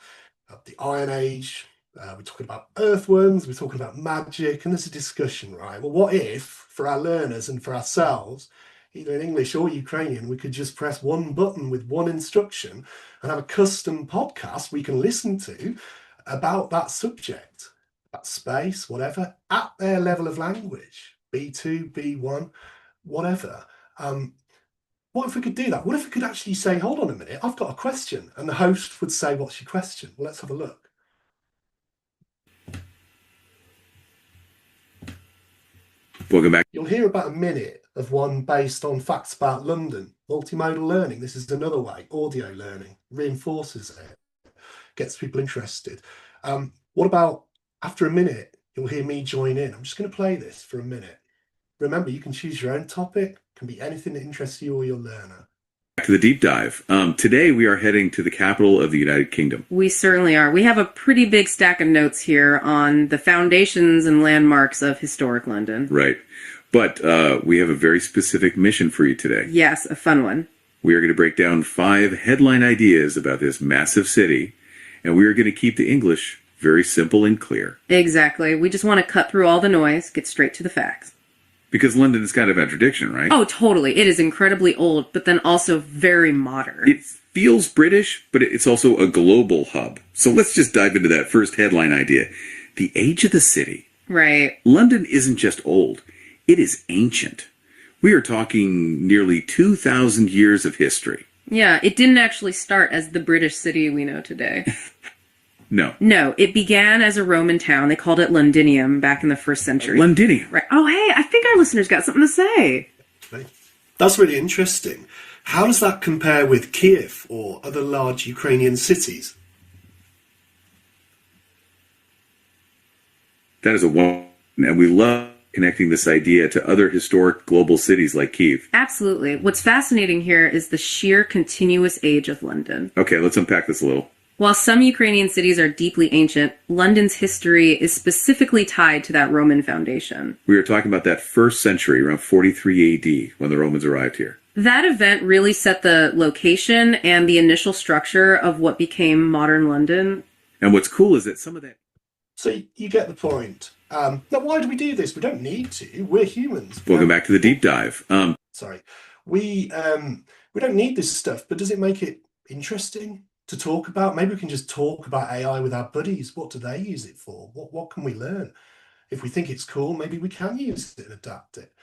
the Iron Age, we're talking about earthworms, we're talking about magic, and there's a discussion, right? Well, what if for our learners and for ourselves, either in English or Ukrainian, we could just press one button with one instruction and have a custom podcast we can listen to about that subject, that space, whatever, at their level of language, B2, B1, whatever. What if we could do that? What if we could actually say, hold on a minute, I've got a question, and the host would say, what's your question? Well, let's have a look. Welcome back. You'll hear about a minute of one based on facts about London. Multimodal learning, this is another way. Audio learning reinforces it, gets people interested. What about after a minute, you'll hear me join in. I'm just going to play this for a minute. Remember, you can choose your own topic. It can be anything that interests you or your learner. Back to the deep dive. Today we are heading to the capital of the United Kingdom. We certainly are. We have a pretty big stack of notes here on the foundations and landmarks of historic London. Right. But we have a very specific mission for you today. Yes, a fun one. We are going to break down 5 headline ideas about this massive city, and we are going to keep the English very simple and clear. Exactly. We just want to cut through all the noise, get straight to the facts. Because London is kind of a contradiction, right? Oh, totally. It is incredibly old, but then also very modern. It feels British, but it's also a global hub. So let's just dive into that first headline idea. The age of the city. Right. London isn't just old. It is ancient. We are talking nearly 2,000 years of history. Yeah, it didn't actually start as the British city we know today. No, it began as a Roman town. They called it Londinium back in the 1st century. Londinium. Right. Oh, hey, I think our listeners got something to say. That's really interesting. How does that compare with Kiev or other large Ukrainian cities? That is a one, and we love connecting this idea to other historic global cities like Kiev. Absolutely. What's fascinating here is the sheer continuous age of London. Okay, let's unpack this a little. While some Ukrainian cities are deeply ancient, London's history is specifically tied to that Roman foundation. We are talking about that 1st century, around 43 AD, when the Romans arrived here. That event really set the location and the initial structure of what became modern London. And what's cool is that some of that. So you get the point. Now, why do we do this? We don't need to. We're humans. Welcome back to the deep dive. Sorry, we don't need this stuff, but does it make it interesting to talk about? Maybe we can just talk about AI with our buddies. What do they use it for? What can we learn? If we think it's cool, maybe we can use it and adapt it.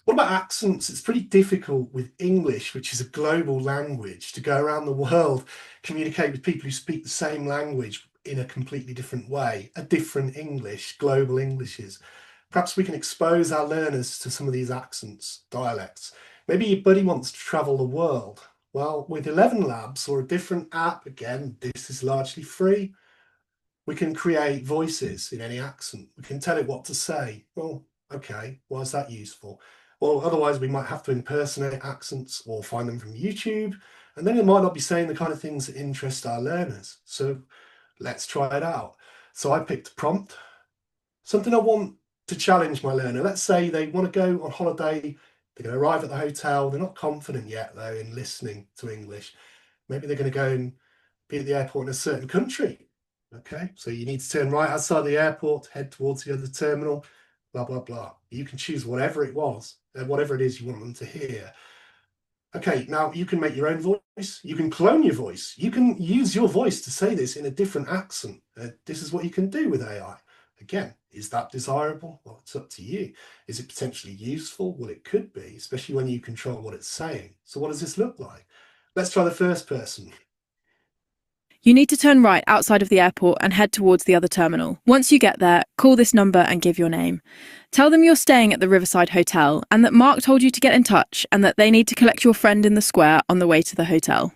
What about accents? It's pretty difficult with English, which is a global language, to go around the world, communicate with people who speak the same language in a completely different way, a different English, global Englishes. Perhaps we can expose our learners to some of these accents, dialects. Maybe your buddy wants to travel the world. Well, with 11 Labs or a different app, again, this is largely free. We can create voices in any accent. We can tell it what to say. Well, okay, why is that useful? Well, otherwise we might have to impersonate accents or find them from YouTube, and then it might not be saying the kind of things that interest our learners. So let's try it out. So I picked a prompt, something I want to challenge my learner. Let's say they want to go on holiday, they're going to arrive at the hotel, they're not confident yet though in listening to English. Maybe they're going to go and be at the airport in a certain country. Okay, so you need to turn right outside the airport, head towards the other terminal, blah, blah, blah. You can choose whatever it was, whatever it is you want them to hear. Okay, now you can make your own voice. You can clone your voice. You can use your voice to say this in a different accent. This is what you can do with AI. Again, is that desirable? Well, it's up to you. Is it potentially useful? Well, it could be, especially when you control what it's saying. So what does this look like? Let's try the first person. You need to turn right outside of the airport and head towards the other terminal. Once you get there, call this number and give your name. Tell them you're staying at the Riverside Hotel and that Mark told you to get in touch and that they need to collect your friend in the square on the way to the hotel.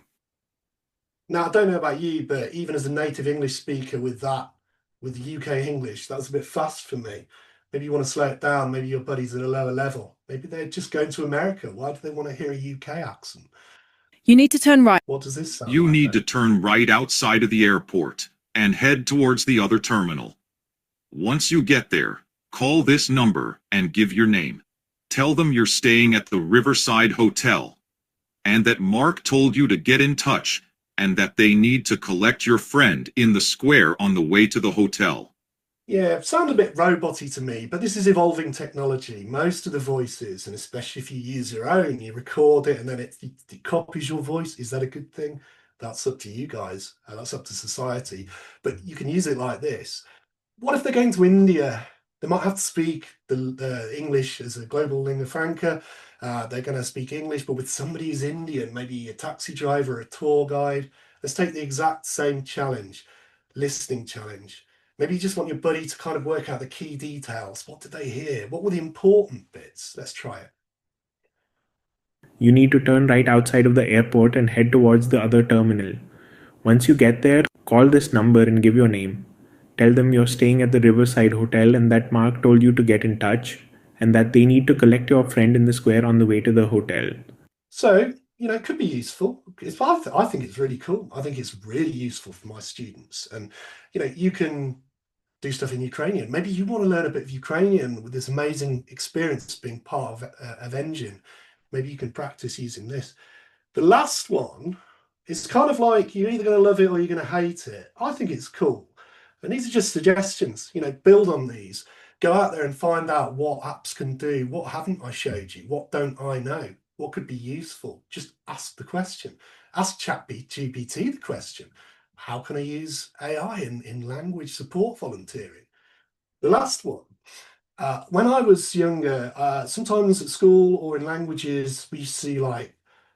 Now, I don't know about you, but even as a native English speaker with UK English, that was a bit fast for me. Maybe you want to slow it down. Maybe your buddy's at a lower level. Maybe they're just going to America. Why do they want to hear a UK accent? You need to turn right. What does this sound You like? need to turn right outside of the airport and head towards the other terminal. Once you get there, call this number and give your name. Tell them you're staying at the Riverside Hotel and that Mark told you to get in touch and that they need to collect your friend in the square on the way to the hotel. Yeah, sound a bit roboty to me, but this is evolving technology. Most of the voices, and especially if you use your own, you record it and then it copies your voice. Is that a good thing? That's up to you guys. That's up to society. But you can use it like this. What if they're going to India? They might have to speak the English as a global lingua franca. They're going to speak English, but with somebody who's Indian, maybe a taxi driver, a tour guide. Let's take the exact same challenge, listening challenge. Maybe you just want your buddy to kind of work out the key details. What did they hear? What were the important bits? Let's try it. You need to turn right outside of the airport and head towards the other terminal. Once you get there, call this number and give your name. Tell them you're staying at the Riverside Hotel and that Mark told you to get in touch and that they need to collect your friend in the square on the way to the hotel. So, it could be useful. I think it's really cool. I think it's really useful for my students. And, you can do stuff in Ukrainian. Maybe you want to learn a bit of Ukrainian with this amazing experience being part of ENGin. Maybe you can practice using this. The last one is kind of like you're either going to love it or you're going to hate it. I think it's cool. And these are just suggestions, build on these. Go out there and find out what apps can do. What haven't I showed you? What don't I know? What could be useful? Just ask the question. Ask ChatGPT the question. How can I use AI in language support volunteering? The last one. When I was younger, sometimes at school or in languages, we used to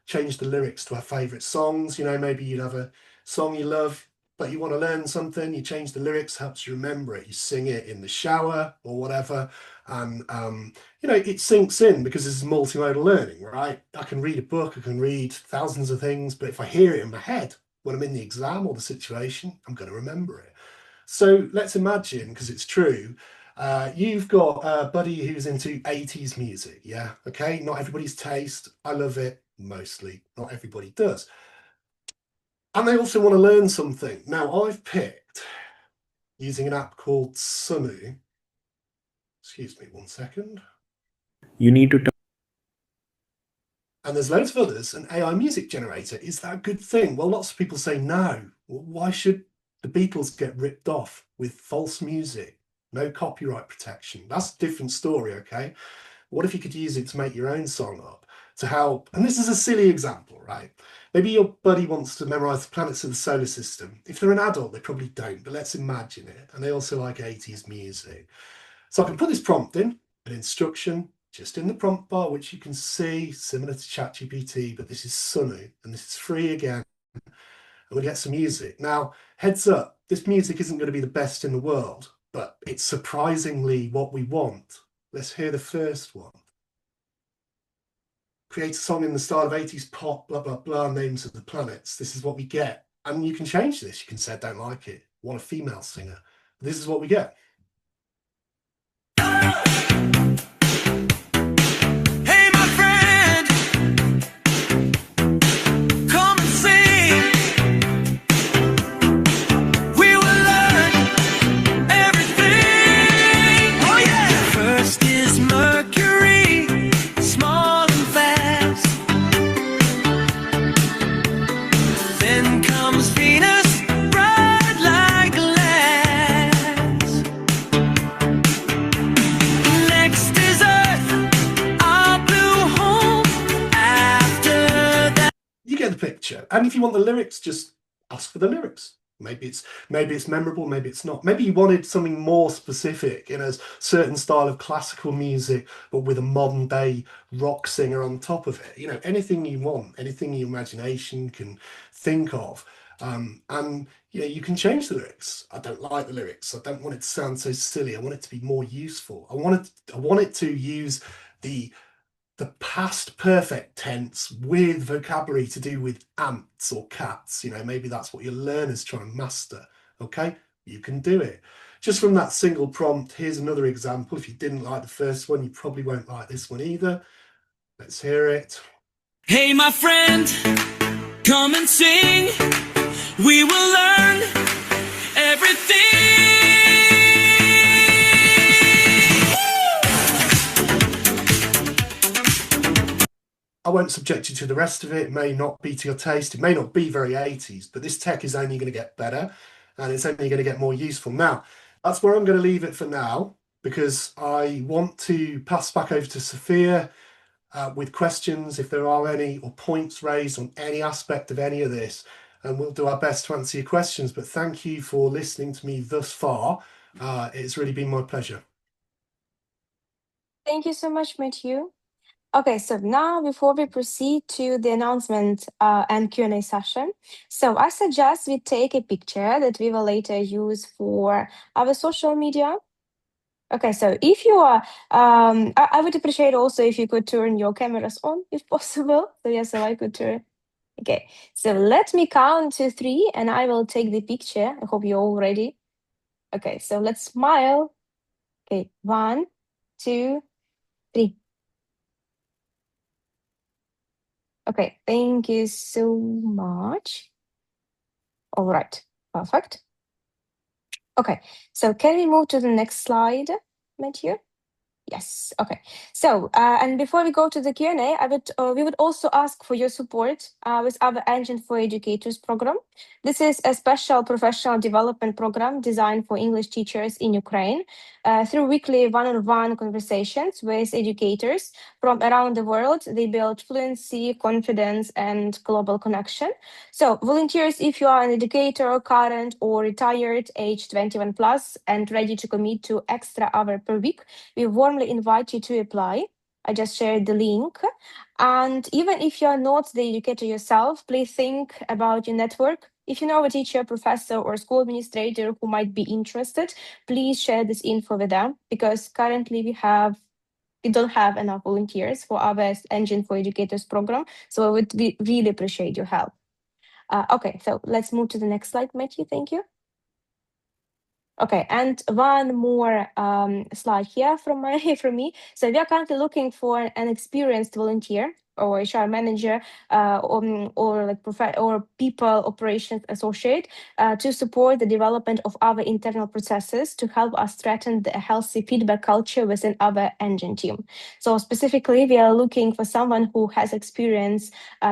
change the lyrics to our favourite songs. Maybe you'd have a song you love, but you want to learn something, you change the lyrics, helps you remember it. You sing it in the shower or whatever. And, it sinks in because this is multimodal learning, right? I can read a book, I can read thousands of things, but if I hear it in my head, when I'm in the exam or the situation, I'm going to remember it. So let's imagine, because it's true, you've got a buddy who's into 80s music, yeah? Okay, not everybody's taste. I love it, mostly. Not everybody does. And they also want to learn something. Now, I've picked, using an app called Sumu. Excuse me 1 second. You need to And there's loads of others. An AI music generator, is that a good thing? Well, lots of people say no. Well, why should the Beatles get ripped off with false music? No copyright protection. That's a different story, okay? What if you could use it to make your own song up to help? And this is a silly example, right? Maybe your buddy wants to memorize the planets of the solar system. If they're an adult, they probably don't, but let's imagine it. And they also like 80s music. So I can put this prompt in, an instruction, just in the prompt bar, which you can see similar to ChatGPT, but this is Sunu and this is free again. And we get some music. Now, heads up, this music isn't going to be the best in the world, but it's surprisingly what we want. Let's hear the first one. Create a song in the style of 80s pop, blah, blah, blah, names of the planets. This is what we get. And you can change this. You can say, I don't like it. Want a female singer. This is what we get. Picture. And if you want the lyrics, just ask for the lyrics. Maybe it's memorable, maybe it's not. Maybe you wanted something more specific in a certain style of classical music, but with a modern day rock singer on top of it. You know, anything you want, anything your imagination can think of. And you know, you can change the lyrics. I don't like the lyrics. I don't want it to sound so silly. I want it to be more useful. I want it to use the past perfect tense with vocabulary to do with ants or cats. You know, maybe that's what your learner's trying to master. Okay, you can do it. Just from that single prompt, here's another example. If you didn't like the first one, you probably won't like this one either. Let's hear it. Hey, my friend, come and sing. We will learn everything. I won't subject you to the rest of it. It may not be to your taste. It may not be very 80s, but this tech is only going to get better and it's only going to get more useful. Now, that's where I'm going to leave it for now, because I want to pass back over to Sophia with questions, if there are any, or points raised on any aspect of any of this. And we'll do our best to answer your questions. But thank you for listening to me thus far. It's really been my pleasure. Thank you so much, Matthew. Okay, so now before we proceed to the announcement and Q&A session, so I suggest we take a picture that we will later use for our social media. Okay, so if you are, I would appreciate also if you could turn your cameras on if possible. So yes, so I could turn. Okay, so let me count to 3 and I will take the picture. I hope you're all ready. Okay, so let's smile. Okay, 1, 2, 3. Okay, thank you so much. All right, perfect. Okay, so can we move to the next slide, Matthew? Yes. Okay. So, and before we go to the Q&A, we would also ask for your support with our ENGin for Educators program. This is a special professional development program designed for English teachers in Ukraine. Through weekly one-on-one conversations with educators from around the world, they build fluency, confidence, and global connection. So, volunteers, if you are an educator, current or retired, age 21 plus, and ready to commit to extra hour per week, we warmly invite you to apply. I just shared the link. And even if you are not the educator yourself, please think about your network. If you know a teacher, professor, or school administrator who might be interested, please share this info with them, because currently we don't have enough volunteers for our ENGin for Educators program. So I would really appreciate your help. Okay, so let's move to the next slide, Matthew. Thank you. Okay, and one more slide here from me. So we are currently looking for an experienced volunteer or HR manager, or like or people operations associate, to support the development of our internal processes to help us strengthen the healthy feedback culture within our ENGin team. So specifically, we are looking for someone who has experience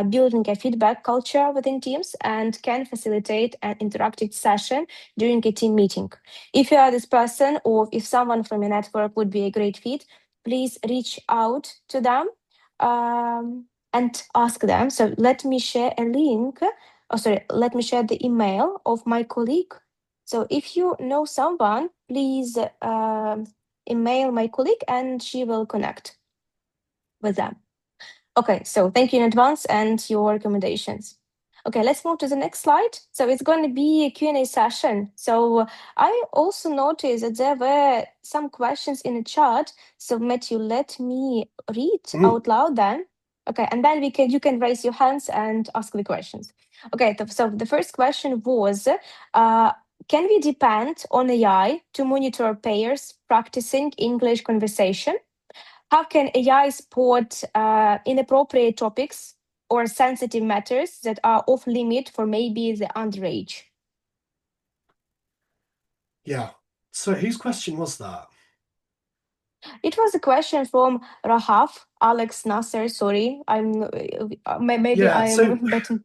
building a feedback culture within teams and can facilitate an interactive session during a team meeting. If you are this person, or if someone from your network would be a great fit, please reach out to them and ask them. So let me share a link. Oh, sorry, let me share the email of my colleague. So if you know someone, please email my colleague and she will connect with them. Okay, so thank you in advance and your recommendations. Okay, let's move to the next slide. So it's going to be a Q&A session. So I also noticed that there were some questions in the chat. So Matthew, let me read out loud then. Okay, and then you can raise your hands and ask the questions. Okay, so the first question was, can we depend on AI to monitor payers practicing English conversation? How can AI spot inappropriate topics or sensitive matters that are off limit for maybe the underage? Yeah. So whose question was that? It was a question from Rahaf, Alex Nasser. Sorry, maybe I am better.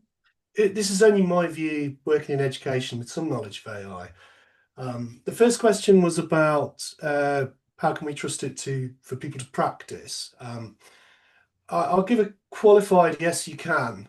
This is only my view, working in education with some knowledge of AI. The first question was about how can we trust it for people to practice. I'll give a qualified yes, you can.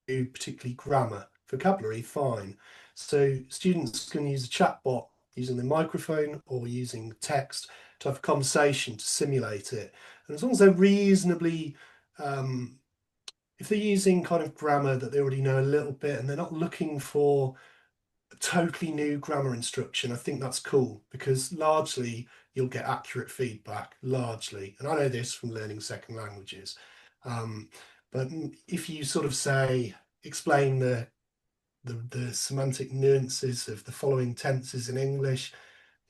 Particularly grammar, vocabulary, fine. So students can use a chatbot using the microphone or using text to have a conversation to simulate it. And as long as they're reasonably, if they're using kind of grammar that they already know a little bit and they're not looking for a totally new grammar instruction, I think that's cool, because largely you'll get accurate feedback, largely. And I know this from learning second languages. But if you sort of say, explain the semantic nuances of the following tenses in English,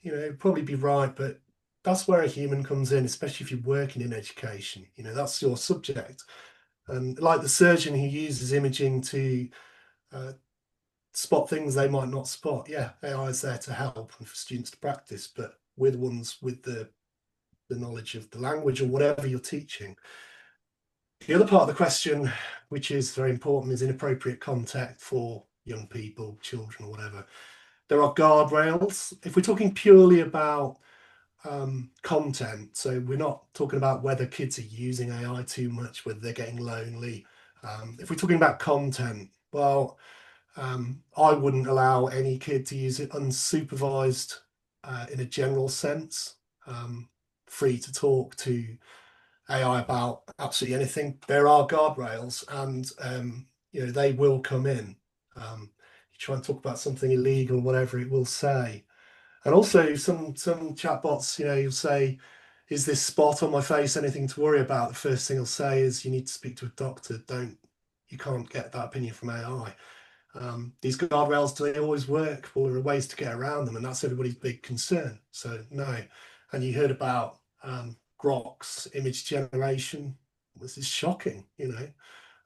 it'd probably be right, but that's where a human comes in, especially if you're working in education. That's your subject. And like the surgeon who uses imaging to spot things they might not spot, yeah, AI is there to help and for students to practice, but we're the ones with the knowledge of the language or whatever you're teaching. The other part of the question, which is very important, is inappropriate content for young people, children, or whatever. There are guardrails. If we're talking purely about content, so we're not talking about whether kids are using AI too much, whether they're getting lonely. If we're talking about content, well, I wouldn't allow any kid to use it unsupervised in a general sense, free to talk to AI about absolutely anything. There are guardrails, and they will come in. You try and talk about something illegal, whatever it will say. And also some chatbots, you'll say, is this spot on my face anything to worry about? The first thing I'll say is you need to speak to a doctor. You can't get that opinion from AI. These guardrails, do they always work? Well, there are ways to get around them, and that's everybody's big concern. So no. And you heard about Grok's image generation. This is shocking,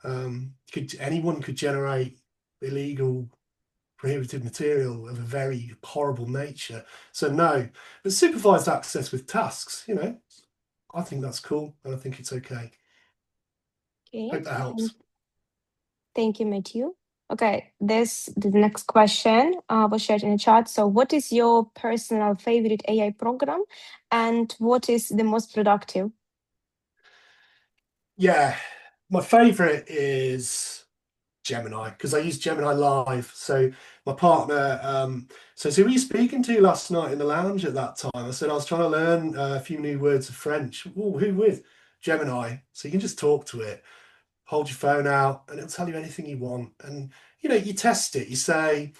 anyone could generate illegal, prohibited material of a very horrible nature. So no, but supervised access with tasks, I think that's cool, and I think it's okay. Hope that helps. Thank you, Matthew. Okay, the next question was shared in the chat. So what is your personal favorite AI program and what is the most productive? Yeah, my favorite is Gemini, because I use Gemini Live. So my partner, so who were you speaking to last night in the lounge at that time? I said I was trying to learn a few new words of French. Oh, who with? Gemini. So you can just talk to it, hold your phone out, and it'll tell you anything you want. And you test it. You say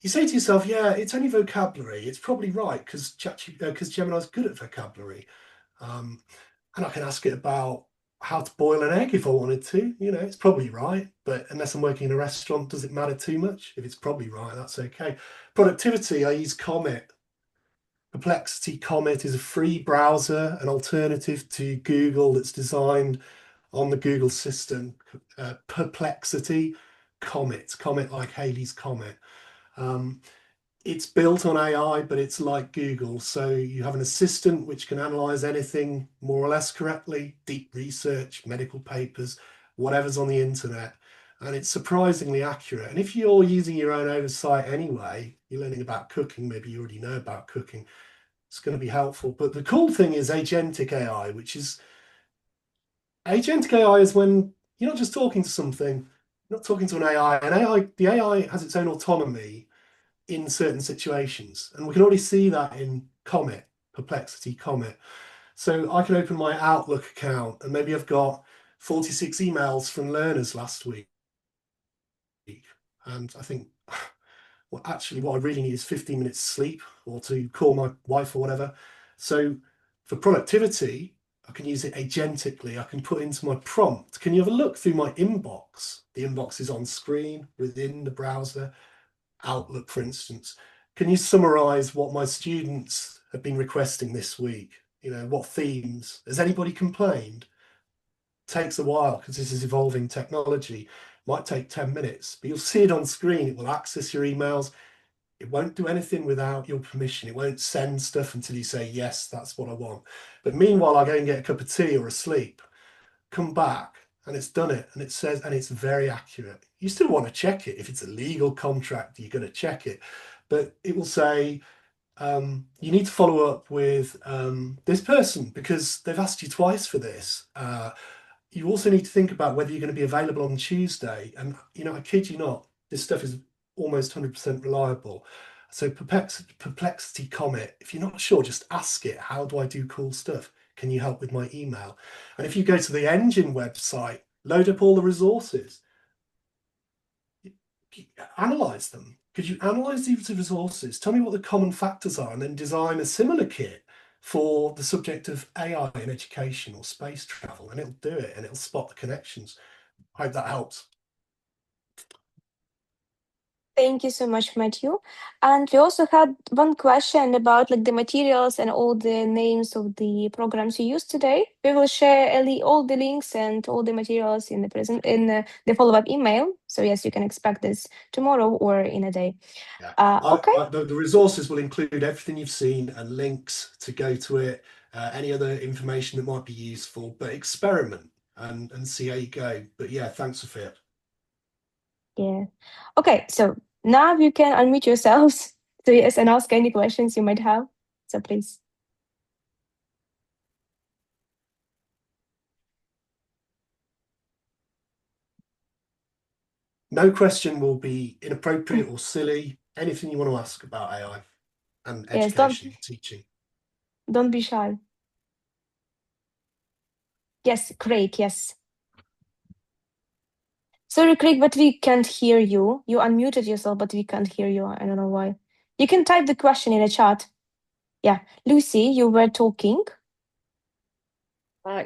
to yourself, yeah, it's only vocabulary. It's probably right because Gemini's good at vocabulary. And I can ask it about how to boil an egg if I wanted to. It's probably right, but unless I'm working in a restaurant, does it matter too much? If it's probably right, that's okay. Productivity, I use Comet. Perplexity Comet is a free browser, an alternative to Google that's designed on the Google system. Perplexity Comet like Halley's Comet. It's built on AI, but it's like Google. So you have an assistant which can analyze anything more or less correctly, deep research, medical papers, whatever's on the internet. And it's surprisingly accurate. And if you're using your own oversight anyway, you're learning about cooking, maybe you already know about cooking, it's going to be helpful. But the cool thing is agentic AI, agentic AI is when you're not just talking to something, you're not talking to an AI. The AI has its own autonomy in certain situations. And we can already see that in Comet, Perplexity Comet. So I can open my Outlook account and maybe I've got 46 emails from learners last week. And I think, well, actually what I really need is 15 minutes sleep or to call my wife or whatever. So for productivity, I can use it agentically. I can put into my prompt, can you have a look through my inbox? The inbox is on screen within the browser. Outlook, for instance. Can you summarize what my students have been requesting this week? You know, what themes? Has anybody complained? It takes a while because this is evolving technology. Might take 10 minutes, but you'll see it on screen. It will access your emails. It won't do anything without your permission. It won't send stuff until you say, yes, that's what I want. But meanwhile, I go and get a cup of tea or a sleep, come back, and it's done it, and it says, and it's very accurate. You still want to check it. If it's a legal contract, you're going to check it, but it will say, you need to follow up with this person because they've asked you twice for this. You also need to think about whether you're going to be available on Tuesday. And, you know, I kid you not, this stuff is almost 100% reliable. So Perplexity Comet, if you're not sure, just ask it, how do I do cool stuff? Can you help with my email? And if you go to the ENGin website, load up all the resources, analyze them. Could you analyze these resources? Tell me what the common factors are, and then design a similar kit for the subject of AI in education or space travel, and it'll do it, and it'll spot the connections. I hope that helps. Thank you so much, Matthew. And we also had one question about like the materials and all the names of the programs you used today. We will share all the links and all the materials in the follow-up email. So yes, you can expect this tomorrow or in a day. Yeah. Okay. The resources will include everything you've seen and links to go to it, any other information that might be useful, but experiment and see how you go. But yeah, thanks, Sophia. Yeah. Okay, so now you can unmute yourselves so yes, and ask any questions you might have. So please. No question will be inappropriate or silly. Anything you want to ask about AI and Yes, education, teaching. don't be shy. Yes, Craig, yes. Sorry, Craig, but we can't hear you. You unmuted yourself, but we can't hear you. I don't know why. You can type the question in the chat. Yeah. Lucy, you were talking.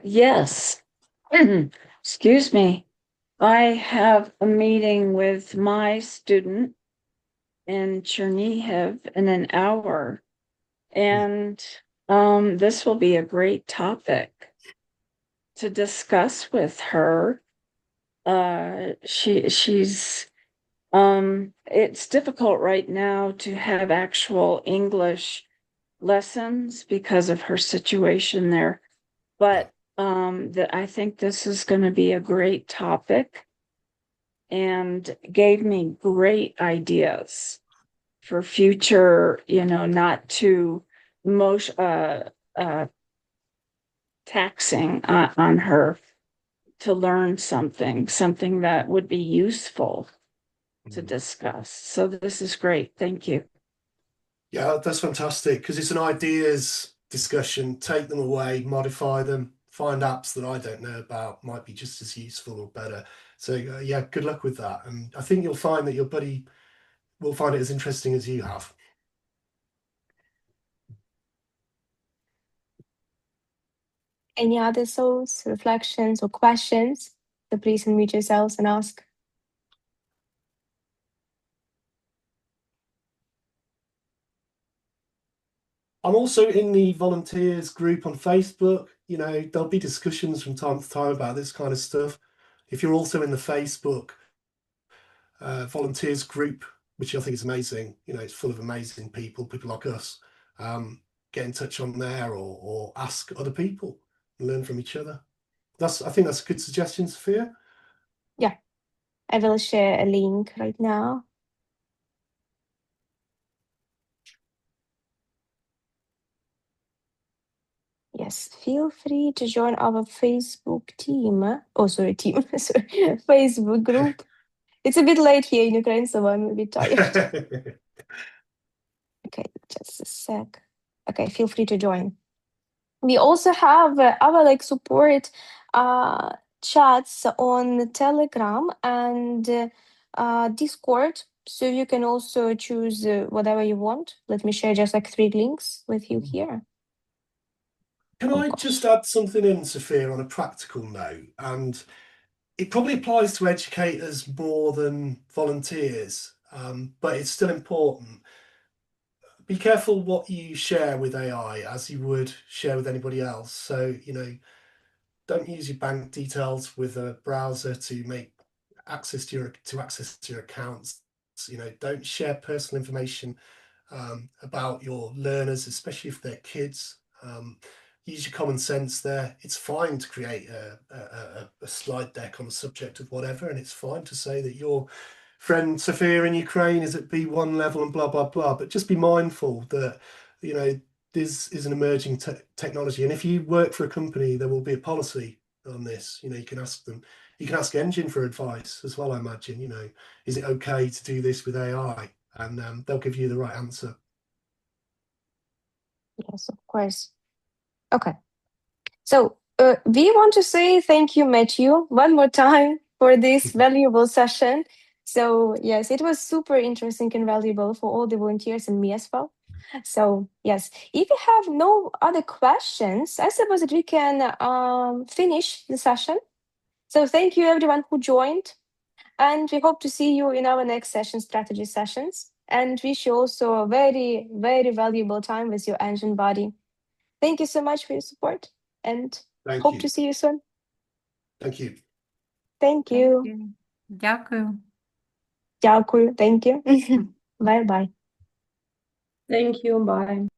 Yes. Excuse me. I have a meeting with my student in Chernihiv in an hour, and this will be a great topic to discuss with her. She's it's difficult right now to have actual English lessons because of her situation there, but I think this is going to be a great topic, and gave me great ideas for future, not too taxing on her to learn something that would be useful to discuss. So this is great. Thank you. Yeah, that's fantastic because it's an ideas discussion. Take them away, modify them, find apps that I don't know about, might be just as useful or better. So yeah, good luck with that. And I think you'll find that your buddy will find it as interesting as you have. Any other thoughts, reflections, or questions? So please unmute yourselves and ask. I'm also in the volunteers group on Facebook. You know, there'll be discussions from time to time about this kind of stuff. If you're also in the Facebook volunteers group, which I think is amazing, you know, it's full of amazing people like us, get in touch on there or ask other people and learn from each other. I think that's a good suggestion, Sophia. Yeah, I will share a link right now. Yes, feel free to join our Facebook team. Oh, sorry, team. Sorry, Facebook group. It's a bit late here in Ukraine, so I'm a bit tired. Okay, just a sec. Okay, feel free to join. We also have our like support chats on Telegram and Discord, so you can also choose whatever you want. Let me share just like 3 links with you here. Can I just add something in, Sophia, on a practical note? And it probably applies to educators more than volunteers, but it's still important. Be careful what you share with AI as you would share with anybody else. So, you know, don't use your bank details with a browser to make access to your accounts. You know, don't share personal information about your learners, especially if they're kids. Use your common sense there. It's fine to create a slide deck on the subject of whatever, and it's fine to say that your friend Sophia in Ukraine is at B1 level and blah, blah, blah. But just be mindful that, you know, this is an emerging technology. And if you work for a company, there will be a policy on this. You know, you can ask them. You can ask ENGin for advice as well, I imagine. You know, is it okay to do this with AI? And they'll give you the right answer. Yes, of course. Okay. So we want to say thank you, Matthew, one more time for this valuable session. So yes, it was super interesting and valuable for all the volunteers and me as well. So yes, if you have no other questions, I suppose that we can finish the session. So thank you everyone who joined, and we hope to see you in our next session, strategy sessions, and wish you also a very, very valuable time with your ENGin body. Thank you so much for your support, and hope to see you soon. Thank you. Thank you. Дякую. Дякую. Thank you. Bye-bye. Thank you. Bye.